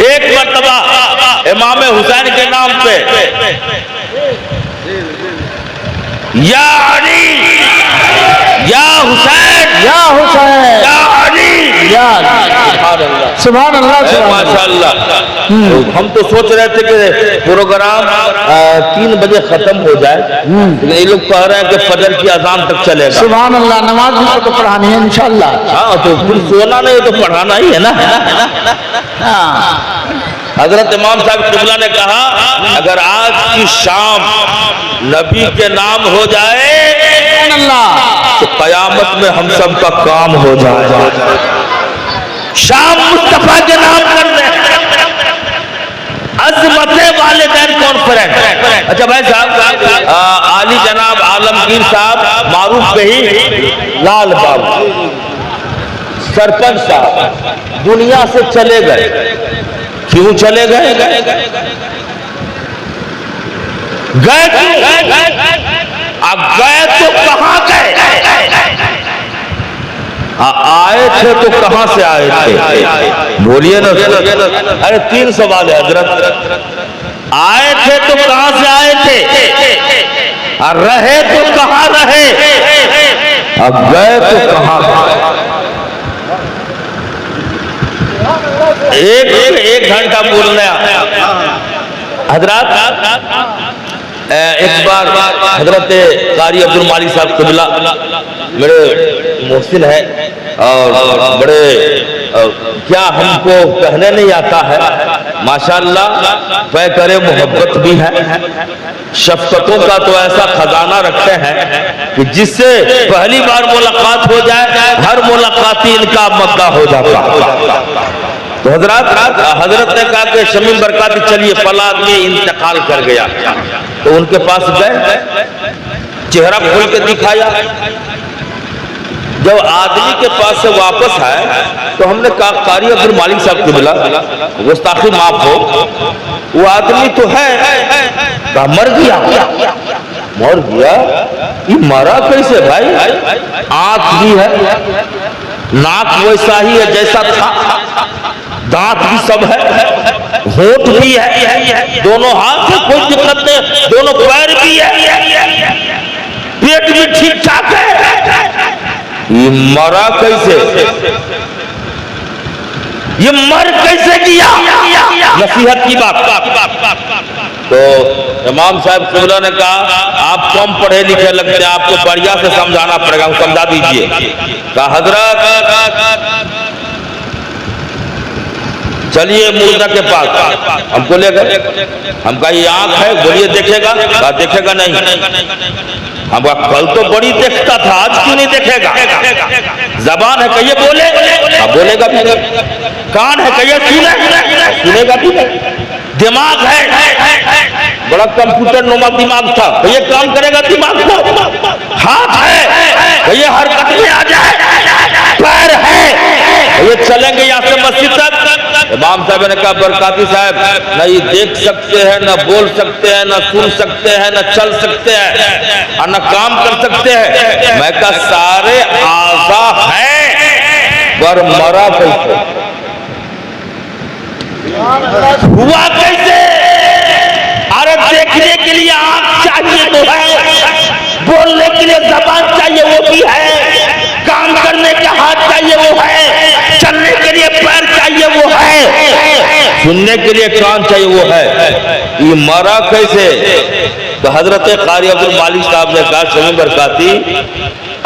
एक मर्तबा इमाम हुसैन के नाम पे या अली, या हुसैन, या हुसैन, या अली, या सुभान अल्लाह माशाअल्लाह। हम तो सोच रहे थे कि प्रोग्राम 3 बजे खत्म हो जाए, लेकिन ये लोग कह रहे हैं कि फजर की अजान तक चलेगा। सुभान अल्लाह। नमाज भी तो पढ़ानी है इंशाअल्लाह। हाँ, तो फिर सोना नहीं तो पढ़ाना ही है ना। हजरत इमाम साहब किबला ने कहा, अगर आज की शाम नबी के नाम हो जाए तो कयामत में हम सब का काम हो जाएगा। शाम मुस्तफा के नाम कर दे। अज़मते वालिदैन कॉन्फ्रेंस। अच्छा भाई साहब, आली जनाब आलमगीर साहब मारूफ बही लाल बाबू सरपंच साहब दुनिया से चले गए। क्यों चले गए? गए तो कहां गए? आए थे तो कहां से आए थे? बोलिए ना। अरे 3 सवाल है हजरत। आए थे तो कहां से आए थे? और रहे तो कहां रहे? अब गए तो कहां? एक घंटा बोलने हजरत। एक बार हजरत कारी अब्दुल मालिक साहब किबला मेरे मोहसिन है और बड़े क्या हमको कहने नहीं आता है, माशाअल्लाह पै करे मोहब्बत भी है, शफ़क़तों का तो ऐसा खजाना रखते हैं कि जिससे पहली बार मुलाकात हो जाए हर मुलाकाती इनका मद्दा हो जाता। तो हजरत ने कहा कि शमीम बरकाती चलिए, फला आदमी इंतकाल कर गया। तो उनके पास गए, चेहरा खोल के दिखाया, जब आदमी के पास से वापस आए तो हमने कहा कारी अब्दुल मालिक साहब को मिला, गुस्ताखी माफ हो, वो आदमी तो है मर गया। मर गया? ये मरा कैसे भाई? आंख भी है, नाक वैसा ही है जैसा था, दांत भी सब है, होंठ भी है, दोनों हाथ से कोई दिक्कत नहीं, दोनों पैर भी है, पेट भी ठीक ठाक है। ये मरा कैसे? ये मर कैसे गया? नसीहत की बात। तो इमाम साहब किबला ने कहा आप कम पढ़े लिखे लगते हैं, आपको बढ़िया से समझाना पड़ेगा, समझा दीजिए। कहा हजरत चलिए मुर्दा के पास, हमको ले गए। हम कहा ये आंख है, बोलिए देखेगा? कहा देखेगा नहीं। हम कहा कल तो बड़ी देखता था, आज क्यों नहीं देखेगा? जबान है कहिए बोले? बोलेगा भी नहीं। कान है कहिए सुने? सुनेगा भी नहीं। दिमाग है, बड़ा कंप्यूटर नुमा दिमाग था, ये काम करेगा दिमाग को। हाथ है, ये हरकत में आ जाए। पैर है, ये चलेंगे यहाँ से मस्जिद तक। इमाम साहब ने कहा बरकाती साहब न ये देख सकते हैं, न बोल सकते हैं, न सुन सकते हैं, न चल सकते हैं और न काम कर सकते हैं। मैं कहा सारे आज़ा हैं पर मरा कैसे? हुआ कैसे? अरे देखने के लिए आंख चाहिए तो है, बोलने के लिए जबान चाहिए वो भी है, काम करने के हाथ चाहिए वो है, चलने के लिए पैर चाहिए वो है, सुनने के लिए कान चाहिए वो है। ये मरा कैसे? तो हजरत कारी अब्दुल मालिक साहब ने कहा शमी बरकाती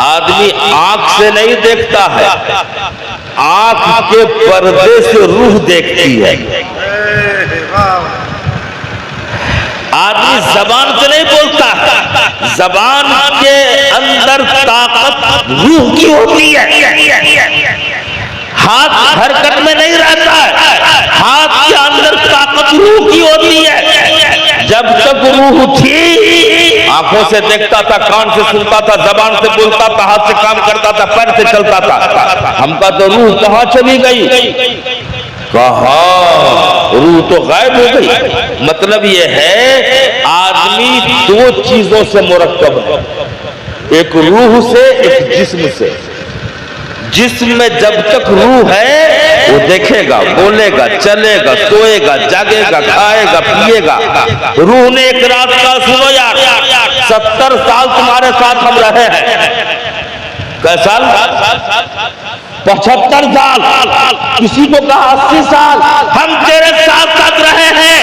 आदमी आंख से नहीं देखता है, आंख के पर्दे से रूह देखती है। आदमी जबान से नहीं बोलता, जबान के अंदर ताकत रूह की होती है। हाथ हरकत में नहीं रहता है, हाथ के अंदर ताकत रूह की होती है। जब तक रूह थी आंखों से देखता था, कान से सुनता था, जबान से बोलता था, हाथ से काम करता था, पैर से चलता था। हमका तो रूह कहाँ चली गई? कहा रूह तो गायब हो गई। मतलब यह है आदमी दो चीजों से मुरक्कब है, एक रूह से, एक जिस्म से। जिस्म में जब तक रूह है वो देखेगा, बोलेगा, चलेगा, सोएगा, जागेगा, खाएगा, पिएगा। रूह ने एक रात का सुनो यार 70 साल तुम्हारे साथ हम रहे हैं। कैसा? 75 साल, किसी को कहा 80 साल। हम तेरे साथ साथ रहे हैं,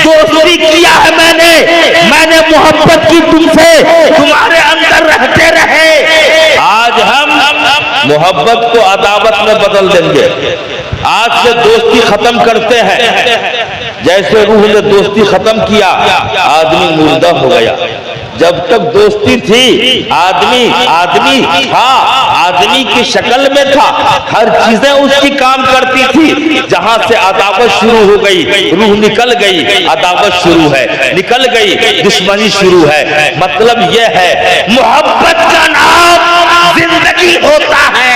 दोस्ती किया है मैंने मोहब्बत की तुमसे, तुम्हारे अंदर रहते रहे। आज हम मोहब्बत को अदावत में बदल देंगे। आज से दोस्ती खत्म करते हैं। जैसे रूह ने दोस्ती खत्म किया, आदमी मुर्दा हो गया। जब तक दोस्ती थी आदमी था, आदमी की शक्ल में था, हर चीजें उसकी काम करती थी। जहां से अदावत शुरू हो गई, रूह निकल गई, अदावत शुरू है, निकल गई, दुश्मनी शुरू है। मतलब यह है मोहब्बत का नाम जिंदगी होता है,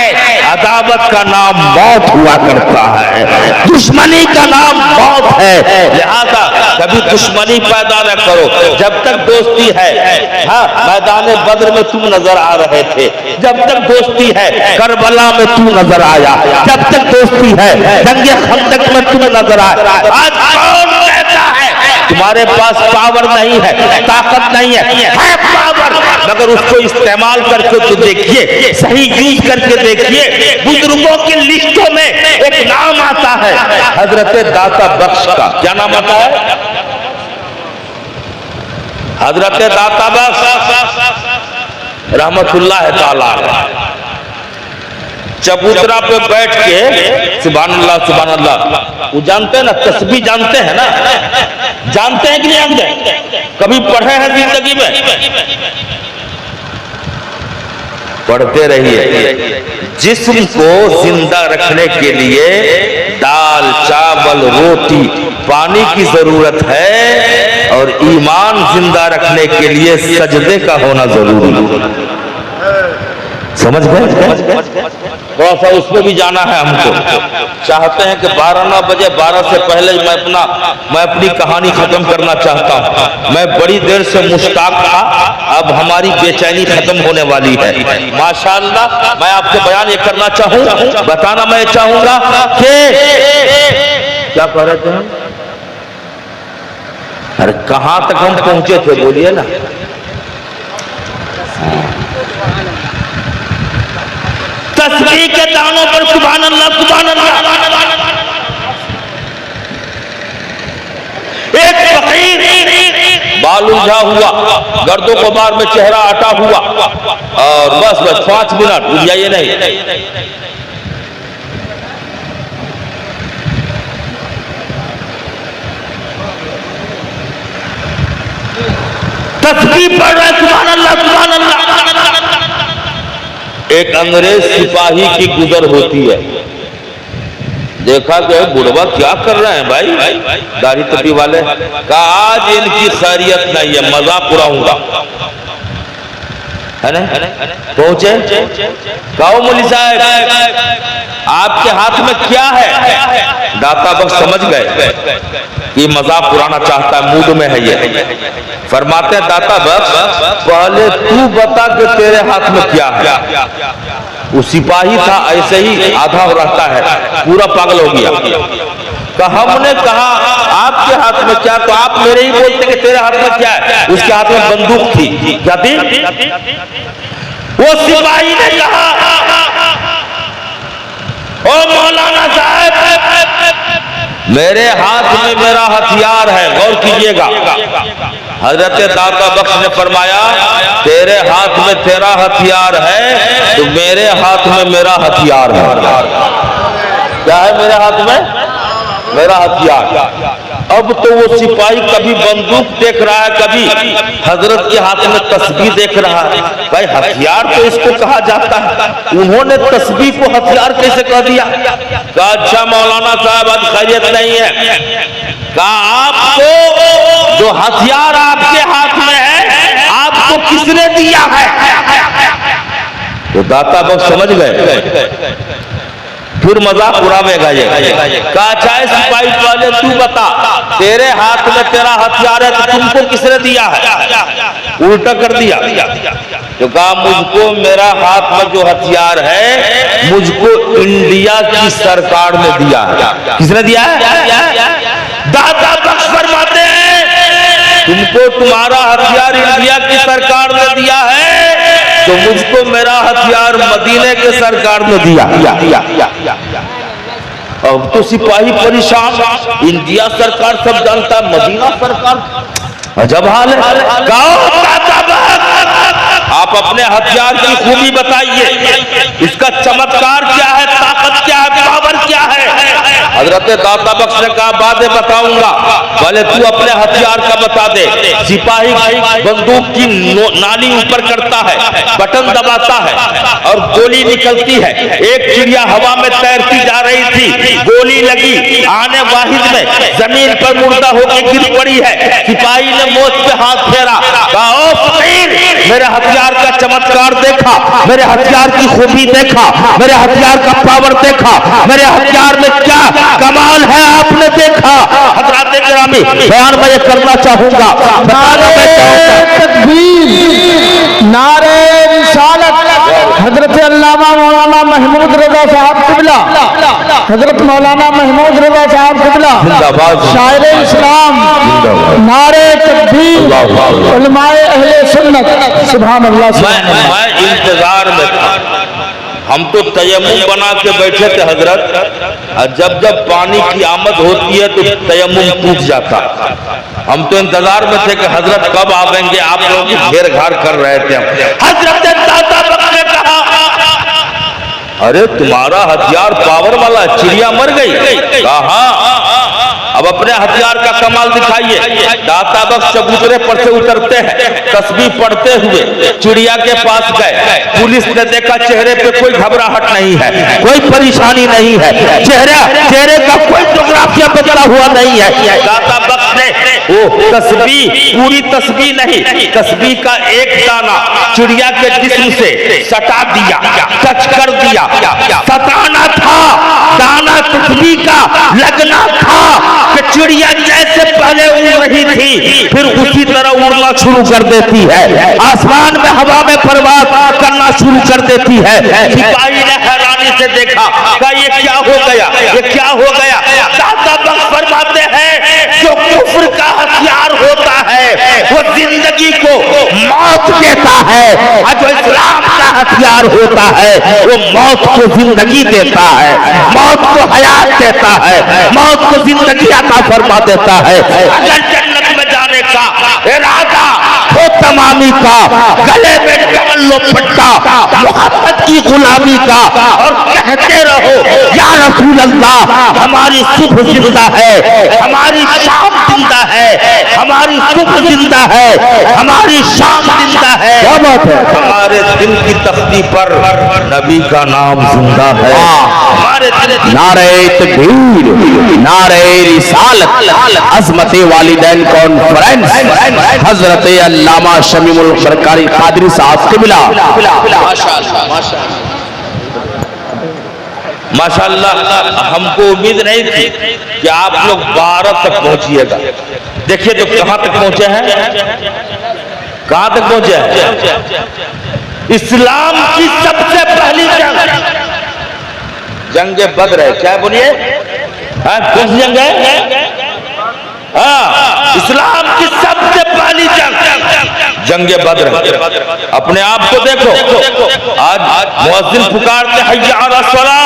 अदावत का नाम मौत हुआ करता है, दुश्मनी का नाम मौत है। लिहाजा कभी दुश्मनी पैदा न करो जब तक दोस्ती है। हाँ, मैदान बद्र में तुम नजर आ रहे थे, जब तक दोस्ती है। करबला में तू नजर आया, जब तक दोस्ती है। जंगे खंदक में तुम नजर आया। आज कौन कहता है तुम्हारे पास पावर नहीं है, ताकत नहीं है पावर, मगर उसको इस्तेमाल करके तो देखिए, सही यूज करके देखिए। बुजुर्गों की लिस्टों में एक नाम आता है हजरत दाता बख्श का। क्या नाम आता है? हजरत दाता बख्श रहमतुल्लाह ताला। चबूतरा पे बैठ के सुभान अल्लाह, वो जानते हैं ना, तस्बीह जानते हैं ना? जानते हैं कि नहीं जानते? कभी पढ़े हैं जिंदगी में? पढ़ते रहिए। जिस्म को जिंदा रखने के लिए दाल, चावल, रोटी, पानी की जरूरत है, और ईमान जिंदा रखने के लिए सजदे का होना जरूरी है। समझ गए? थोड़ा सा उसमें भी जाना है हमको। चाहते हैं कि 12 बजे 12 से पहले मैं अपनी कहानी खत्म करना चाहता हूँ। मैं बड़ी देर से मुश्ताक था, अब हमारी बेचैनी खत्म होने वाली है। माशाअल्लाह मैं आपसे बयान ये करना चाहूँ, बताना मैं चाहूंगा कि क्या कह रहे थे हम? अरे कहां तक हम पहुंचे थे बोलिए ना। तस्बीह के दानों पर सुभान अल्लाह सुभान अल्लाह। एक फकीर बाल उलझा हुआ, गर्दों कबार में चेहरा अटा हुआ, और बस 5 मिनट रुक जाइए नहीं। तस्बीह पढ़ रहे सुभान अल्लाह सुभान अल्लाह। एक अंग्रेज सिपाही की गुजर होती है, देखा कि बुढ़वा क्या कर रहे हैं भाई, दाढ़ी टोपी वाले। कहा आज इनकी खैरियत नहीं है, मजाक उड़ाऊंगा, है ना। पहुंचे, कहो मौलवी साहब आपके हाथ में क्या है? दाता बख्श समझ गए कि मजाक उड़ाना चाहता है, मूड में है ये। फरमाते हैं दाता बख्श पहले तू बता कि तेरे हाथ में क्या है। वो सिपाही था, ऐसे ही आधा रहता है, पूरा पागल हो गया। हमने कहा आपके हाथ में क्या, तो आप मेरे ही बोलते कि तेरे हाथ में क्या है। उसके हाथ में बंदूक थी। क्या थी? वो सिपाही ने कहा ओ मौलाना साहब मेरे हाथ में मेरा हथियार है, गौर कीजिएगा। हजरत दाता बख्श ने फरमाया तेरे हाथ में तेरा हथियार है तो मेरे हाथ में मेरा हथियार है। क्या है मेरे हाथ में? मेरा हथियार। अब तो वो सिपाही कभी बंदूक देख रहा है, कभी हजरत के हाथ में तस्बीह देख रहा है। भाई हथियार तो इसको कहा जाता है, उन्होंने तस्बीह को हथियार कैसे कह दिया? कहा अच्छा मौलाना साहब आज खैरियत नहीं है। कहा आपको जो हथियार आपके हाथ में है आपको किसने दिया है? तो दाता बख्श समझ गए, फिर मजाक उड़ावेगा ये। कहा चाहे सिपाही वाले तू बता तेरे हाथ में तेरा हथियार है तो तुमको किसने दिया है? उल्टा कर दिया। तो कहा मुझको मेरा हाथ में जो हथियार है मुझको इंडिया की सरकार ने दिया है। किसने दिया है? दाता बख्श फरमाते हैं तुमको तुम्हारा हथियार इंडिया की सरकार ने दिया है तो मुझको मेरा हथियार मदीने के सरकार ने दिया। अब तो सिपाही परेशान, इंडिया सरकार सब जानता, मदीना सरकार अजब हाल है। आप अपने हथियार की खूबी बताइए, इसका चमत्कार क्या है, ताकत क्या है, पावर क्या है? हजरत दाता बख्श ने कहा बातें बताऊंगा, पहले तू अपने हथियार का बता दे। सिपाही बंदूक की नाली ऊपर करता है, बटन दबाता है और गोली निकलती है। एक चिड़िया हवा में तैरती जा रही थी, गोली लगी, आने वाहिद में जमीन पर मुर्दा होकर गिर पड़ी है। सिपाही ने मोच पे हाथ फेरा, कहा ओ फकीर मेरे हथियार का चमत्कार देखा, मेरे हथियार की खूबी देखा, मेरे हथियार का पावर देखा, मेरे हथियार में क्या कमाल है आपने देखा। हजरात गिरामी बयान मैं ये करना चाहूंगा, नारे रिसालत हजरत अल्लामा मौलाना महमूद रजा साहब किबला, हजरत मौलाना महमूद रजा साहब किबला शायर इस्लाम, नारे तकबीर, उलमाए अहले सुन्नत सुभान अल्लाह। मैं इंतजार में था, हम तो तयम्मुम बना के बैठे थे हजरत, और जब जब पानी की आमद होती है तो तयम्मुम टूट जाता। हम तो इंतजार में थे कि हजरत कब आवेंगे, आप लोगों की घेर घार कर रहे थे। हजरत दाता बख्श ने कहा अरे तुम्हारा हथियार पावर वाला, चिड़िया मर गई। कहा अब अपने हथियार का कमाल दिखाइए। दाता बख्श चबूतरे पर से उतरते हैं, तस्बीह पढ़ते हुए चिड़िया के पास गए। पुलिस ने देखा चेहरे पे कोई घबराहट नहीं है, कोई परेशानी नहीं है, चेहरे का कोई फोटोग्राफिया बदला हुआ नहीं है। दाता बख्श ने वो तस्बीह, पूरी तस्बीह नहीं, तस्बीह का एक दाना चिड़िया के जिस्म से सटा दिया, टच कर दिया, सताना था, दाना तस्बीह का लगना था कि चिड़िया जैसे पहले उड़ रही थी फिर उसी तरह उड़ना शुरू कर देती है, आसमान में हवा में परवाज करना शुरू कर देती है। सिपाही ने हैरानी से देखा, कहा ये क्या हो गया, ये क्या हो गया। दादा बख्श फरमाते हैं जो कुफ्र का हथियार होता है वो जिंदगी को मौत देता है, और जो इस्लाम का हथियार होता है वो मौत को जिंदगी देता है, मौत को हयात देता है, मौत को जिंदगी अता फरमा देता है। अगर जन्नत में जाने का इरादा हो तमामी का, गले में डाल लो पट्टा मोहब्बत की गुलामी का और कहते रहो या रसूल अल्लाह हमारी सुबह जिंदा है, हमारी शाम जिंदा है, हमारी सुबह जिंदा है, हमारी शाम जिंदा है, क्या बात है। हमारे दिल की तख्ती पर नबी का नाम जिंदा है, हमारे दिल। नारे तकबीर, नारे रिसालत, अज़मत वालिदैन कॉन्फ्रेंस, हजरत अल्लामा शमीमुल बरकारी कादरी साहब क़िबला। माशाअल्लाह, हमको उम्मीद नहीं थी कि आप लोग 12 तक पहुंचिएगा। देखिए तो कहां तक पहुंचे हैं, कहां तक पहुंचे हैं। इस्लाम की सबसे पहली जंग बद्र है, क्या बोलिए, कौन सी जंग है? हाँ, इस्लाम की सबसे पहली जंग बद्र। अपने आप को देखो, आज मुअज्जिन पुकारते हय्या अलल सलाह,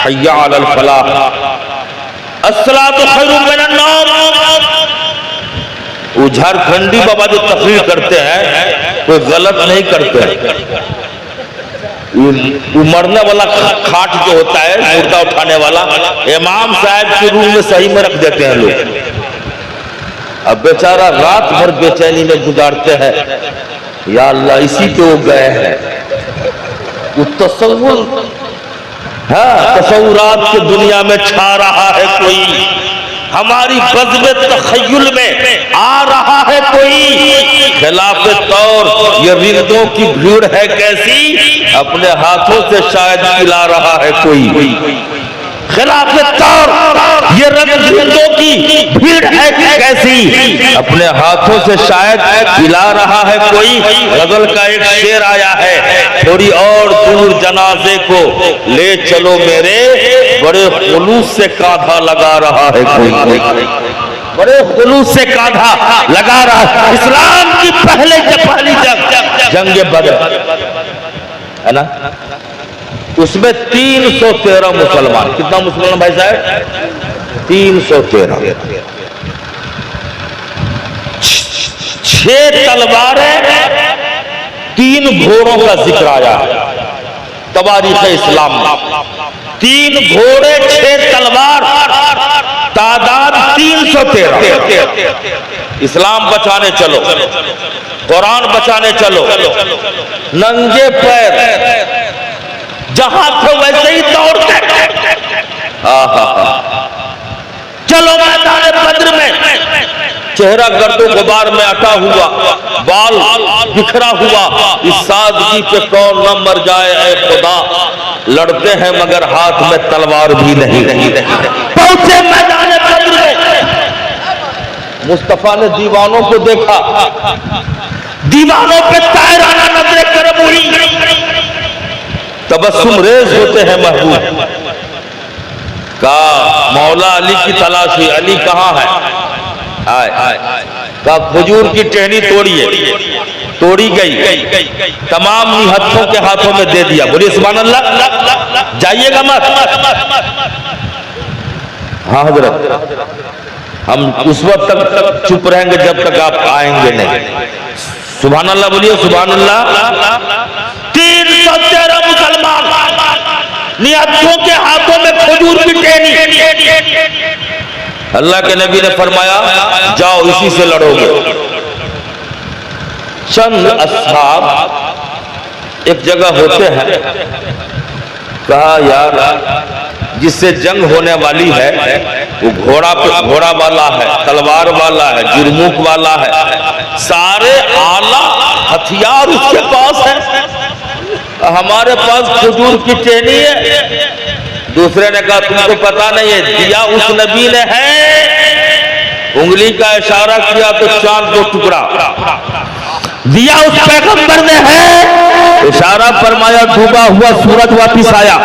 हय्या अलल फलाह, अस्सलातु खैरुम मिनन नौम। वो झारखंडी बाबा जो तकरीर करते हैं कोई गलत नहीं करते हैं, मरने वाला खाट जो होता है मुर्दा उठाने वाला, इमाम साहब के रूम में सही में रख देते हैं लोग। अब बेचारा रात भर बेचैनी में गुजारते हैं, या अल्लाह इसी पे वो गए हैं। वो तसव्वुर, हाँ, तसव्वुरात की दुनिया में छा रहा है कोई, हमारी बज़्म तख़य्युल में आ रहा है कोई। खिलाफ़े तौर ये रिंदों की भीड़ है कैसी, अपने हाथों से शायद खिला रहा है कोई। खिलाफ़े तौर ये रिंदों की भीड़ है कैसी, अपने हाथों से शायद खिला रहा है कोई। गज़ल का एक शेर आया है, थोड़ी और दूर जनाजे को ले चलो मेरे, बड़े खुलूस से कांधा लगा रहा है कोई, बड़े खुलूस से कांधा लगा रहा है। इस्लाम की पहली जंग बद्र है ना, उसमें 313 मुसलमान, कितना मुसलमान भाई साहब, 313, 6 तलवारें, 3 घोड़ों का जिक्र आया तवारीख इस्लाम में। 3 घोड़े, 6 तलवार, तादाद 313। इस्लाम बचाने चलो, कुरान बचाने चलो, नंगे पैर जहां थे वैसे ही दौड़ते, चलो मैदान बद्र में। चेहरा गर्दो गुबार में अटा हुआ, बाल बिखरा हुआ, इस सादगी पे कौन न मर जाए ऐ खुदा, लड़ते हैं मगर हाथ में तलवार भी नहीं। पहुंचे मैदान बद्र में, मुस्तफा ने दीवानों को देखा, दीवानों पे तायराना नजरें करम हुई, तबस्सुम रेज होते हैं महबूब का। मौला अली की तलाश हुई, अली कहाँ है, आए का खजूर की टहनी तोड़िए, तोड़ी गई, तमाम निहत्थों के हाथों में दे दिया। बोलिए सुभान अल्लाह, जाइएगा मत। हाँ हजरत, हम उस वक्त तक चुप रहेंगे जब तक आप आएंगे नहीं। सुभान अल्लाह बोलिए, सुभान अल्लाह। 313 मुसलमान, निहत्थों के हाथों में खजूर की टहनी। अल्लाह के नबी ने फरमाया जाओ इसी से लड़ोगे। चंद असहाब एक जगह होते हैं, कहा यार जिससे जंग होने वाली है वो घोड़ा वाला है, तलवार वाला है, जुर्मुख वाला है, सारे आला हथियार उसके पास है। हमारे पास खजूर की टहनी है। दूसरे ने कहा तुमको पता नहीं है, दिया उस नबी ने है। उंगली का इशारा किया तो चांद को टुकड़ा। दिया उस पैगंबर ने है, इशारा फरमाया डूबा हुआ सूरज वापिस आया।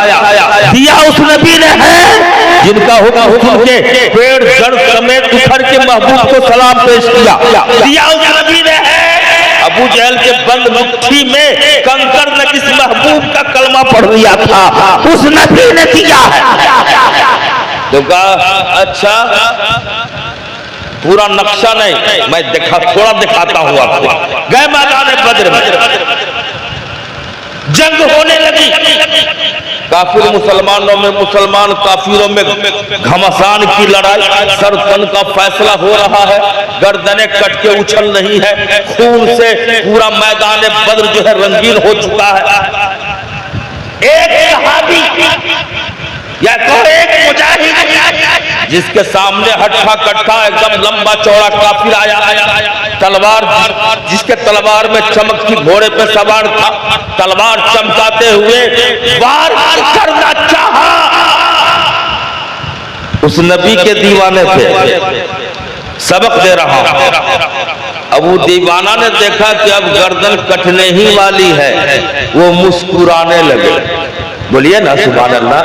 दिया उस नबी ने है, जिनका हुक्म सुन के पेड़ जड़ समेत उखड़ के महबूब को सलाम पेश किया। दिया उस नबी ने है, अबू जहल के बंद मुट्ठी में कंकर ने किस महबूब का कलमा पढ़ लिया था, उस नबी ने दिया है। तो कहा अच्छा पूरा नक्शा नहीं, मैं थोड़ा दिखाता हूं आपको। गए मैदान बद्र में, जंग होने लगी। काफिर मुसलमानों में, मुसलमान काफिरों में घमासान की लड़ाई। सर तन का फैसला हो रहा है, गर्दनें कट के उछल रही है, खून से पूरा मैदान बद्र जो है रंगीन हो चुका है। एक सहाबी या एक मुजाहिद जिसके सामने हट्ठा कट्ठा एकदम लंबा चौड़ा काफिर आया, तलवार जिसके तलवार में चमक की, घोड़े पे सवार था, तलवार चमकाते हुए वार करना चाहा। उस नबी के दीवाने थे, सबक दे रहा हूं। अब वो दीवाना ने देखा कि अब गर्दन कटने ही वाली है, वो मुस्कुराने लगे। बोलिए ना सुभान अल्लाह।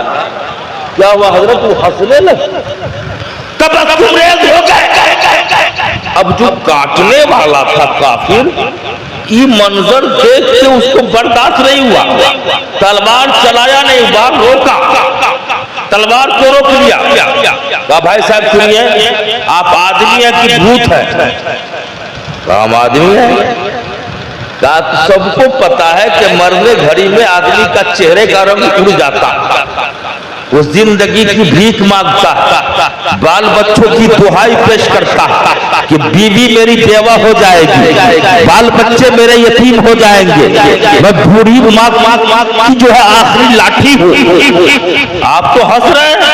क्या हुआ हजरत, वो हंसने लगे, तबस्सुमरेज़ हो गए। अब जो काटने वाला था काफिर, ये मंजर देख के उसको बर्दाश्त नहीं हुआ, तलवार चलाया नहीं, बार रोका, तलवार को रोक लिया। कहा भाई साहब सुनिए, आप आदमी है कि भूत है? कहा हम आदमी है। कहा सबको पता है कि मरने घड़ी में आदमी का चेहरे का रंग उड़ जाता, वो जिंदगी की भीख मांगता, बाल बच्चों की दुहाई पेश करता कि बीवी मेरी बेवा हो जाएगी, बाल बच्चे मेरे यतीम हो जाएंगे, मैं बूढ़ी माँ की जो है आखिरी लाठी हूँ। आप तो हंस रहे हैं,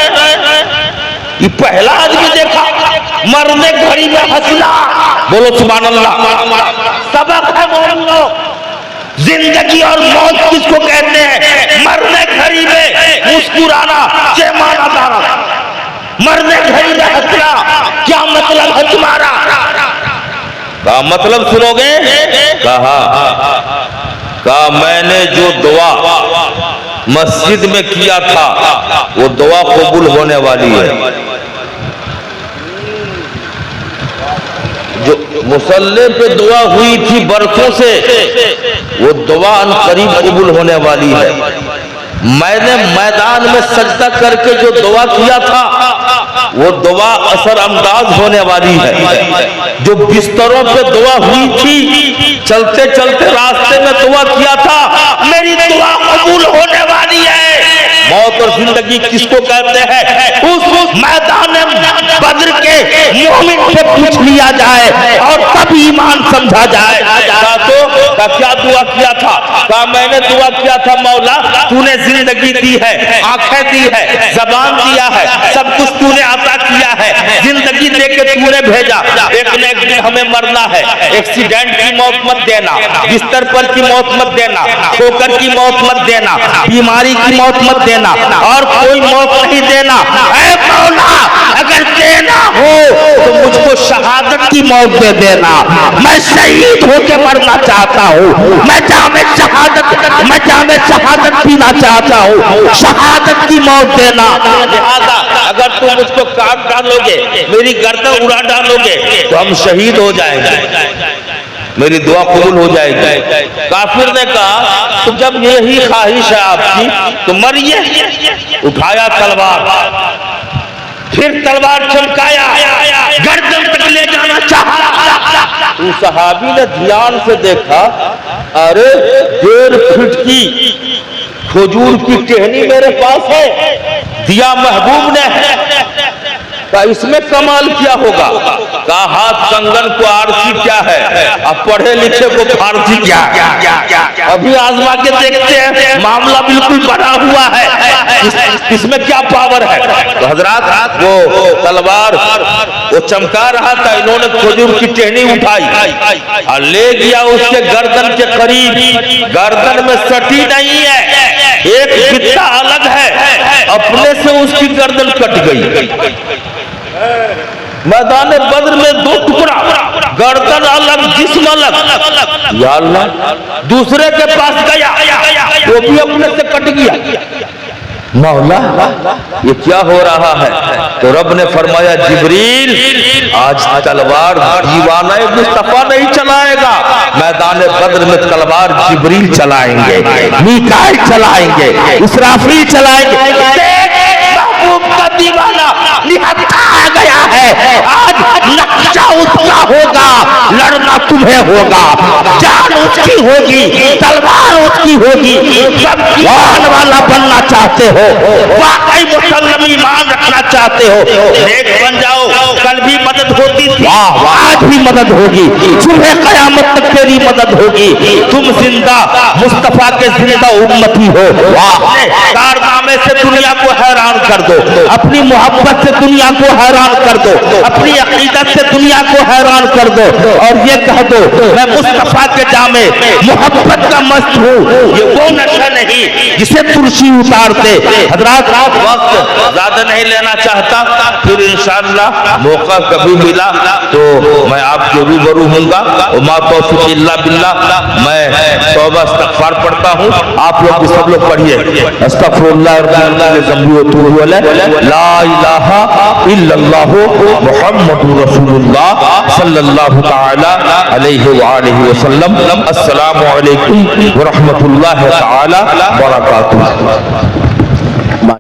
ये पहला आदमी देखा मरने घड़ी में हंसना। बोलो सुभान अल्लाह। सबक है मोमिनो, जिंदगी और मौत किसको कहते हैं? मरने घड़ी में मुस्कुराना, जयमाला दाना। मरने घड़ी में हंसना, क्या मतलब है तुम्हारा? कहा मतलब सुनोगे? कहा मैंने जो दुआ मस्जिद में किया था वो दुआ कबूल होने वाली है। जो मुसल्ले पे दुआ हुई थी बरसों से, वो दुआ अनकरीब कबूल होने वाली है। मैंने मैदान में सजदा करके जो दुआ किया था वो दुआ असर अंदाज होने वाली है। जो बिस्तरों पे दुआ हुई थी, चलते चलते रास्ते में दुआ किया था, मेरी दुआ कबूल होने वाली है। मौत और जिंदगी किसको कहते हैं? उस मैदान बद्र के मोमिन से पूछ लिया जाए और तब ईमान समझा जाए। तो क्या दुआ किया था? कहा मैंने दुआ किया था मौला तूने जिंदगी दी है, आंखें दी है, जबान दिया है, सब कुछ तूने अता किया है, जिंदगी देके तूने भेजा। एक न एक दिन हमें मरना है, एक्सीडेंट की मौत मत देना, बिस्तर पर की मौत मत देना, ठोकर की मौत मत देना, बीमारी की मौत मत देना, और कोई मौत नहीं देना। ऐ मौला अगर देना हो तो मुझको शहादत की मौत दे देना, मैं शहीद होके मरना चाहता हूँ, मैं जामे शहादत पीना चाहता हूँ, शहादत की मौत देना। अगर तुम मुझको काट डालोगे, मेरी गर्दन उड़ा डालोगे तो हम शहीद हो जाएंगे, मेरी दुआ कबूल हो जाएगी। काफिर ने कहा तो जब यही ख्वाहिश है आपकी तो मरिए। उठाया तलवार, फिर तलवार चमकाया, गर्दन तक ले जाना चाहा। उस सहाबी ने ध्यान से देखा, अरे 1.5 फीट की खजूर की टहनी मेरे पास है, दिया महबूब ने, का इसमें कमाल क्या होगा? कहा हाथ कंगन को आरती क्या है, अब पढ़े लिखे को फारसी क्या है। अभी आजमा के देखते हैं, मामला बिल्कुल बना हुआ है, इसमें क्या पावर है। तो हजरात वो तलवार वो चमका रहा था, इन्होंने खजूर की टहनी उठाई और ले गया उसके गर्दन के करीब। गर्दन में सटी नहीं है, एक बित्ता अलग है, अपने से उसकी गर्दन कट गई। मैदान बद्र में दो टुकड़ा, गर्दन अलग जिस्म अलग। या अल्लाह, दूसरे के पास गया, वो भी अपने से कट गया। मौला ये क्या हो रहा है। तो रब ने फरमाया जिब्रील आज तलवार दीवाना मुस्तफा नहीं चलाएगा, मैदान बद्र में तलवार जिब्रील चलाएंगे, मीकाईल चलाएंगे, इसराफील चलाएंगे। महबूब का दीवाना निहत्था आ गया है, आज नक्शा उसका होगा, लड़ना तुम्हें होगा, जान उसकी होगी, तलवार उसकी होगी। सब ईमान वाला बनना चाहते हो, वाकई मुसलमान ईमान रखना चाहते हो, नेक बन जाओ। कल भी मदद होती थी, आज भी मदद होगी, सुबह कयामत तक तेरी मदद होगी। तुम जिंदा मुस्तफा के जिंदा उम्मती हो। कारनामे से दुनिया को हैरान कर दो, अपनी मोहब्बत से दुनिया को हैरान कर दो, अपनी अकीदत से दुनिया को हैरान कर दो, और ये कह दो मैं मुस्तफा के जामे मोहब्बत का मस्त हूँ। ये वो नशा नहीं जिसे तुलसी उतारते। हजरात वक्त ज्यादा नहीं लेना चाहता, फिर इंशाअल्लाह मौका कभी मिला तो मैं आपके रूबरू हूँगा। मा तौफीक इल्ला बिल्लाह। मैं तौबा इस्तगफार पढ़ता हूँ, आप लोग भी सब लोग पढ़िए। अस्तगफिरुल्लाह ला इलाहा इल्लल्लाह मुहम्मदुर रसूलुल्लाह सल्लल्लाहु तआला अलैहि व आलिहि वसल्लम। अस्सलामु अलैकुम व रहमतुल्लाहि तआला व बरकातुहू।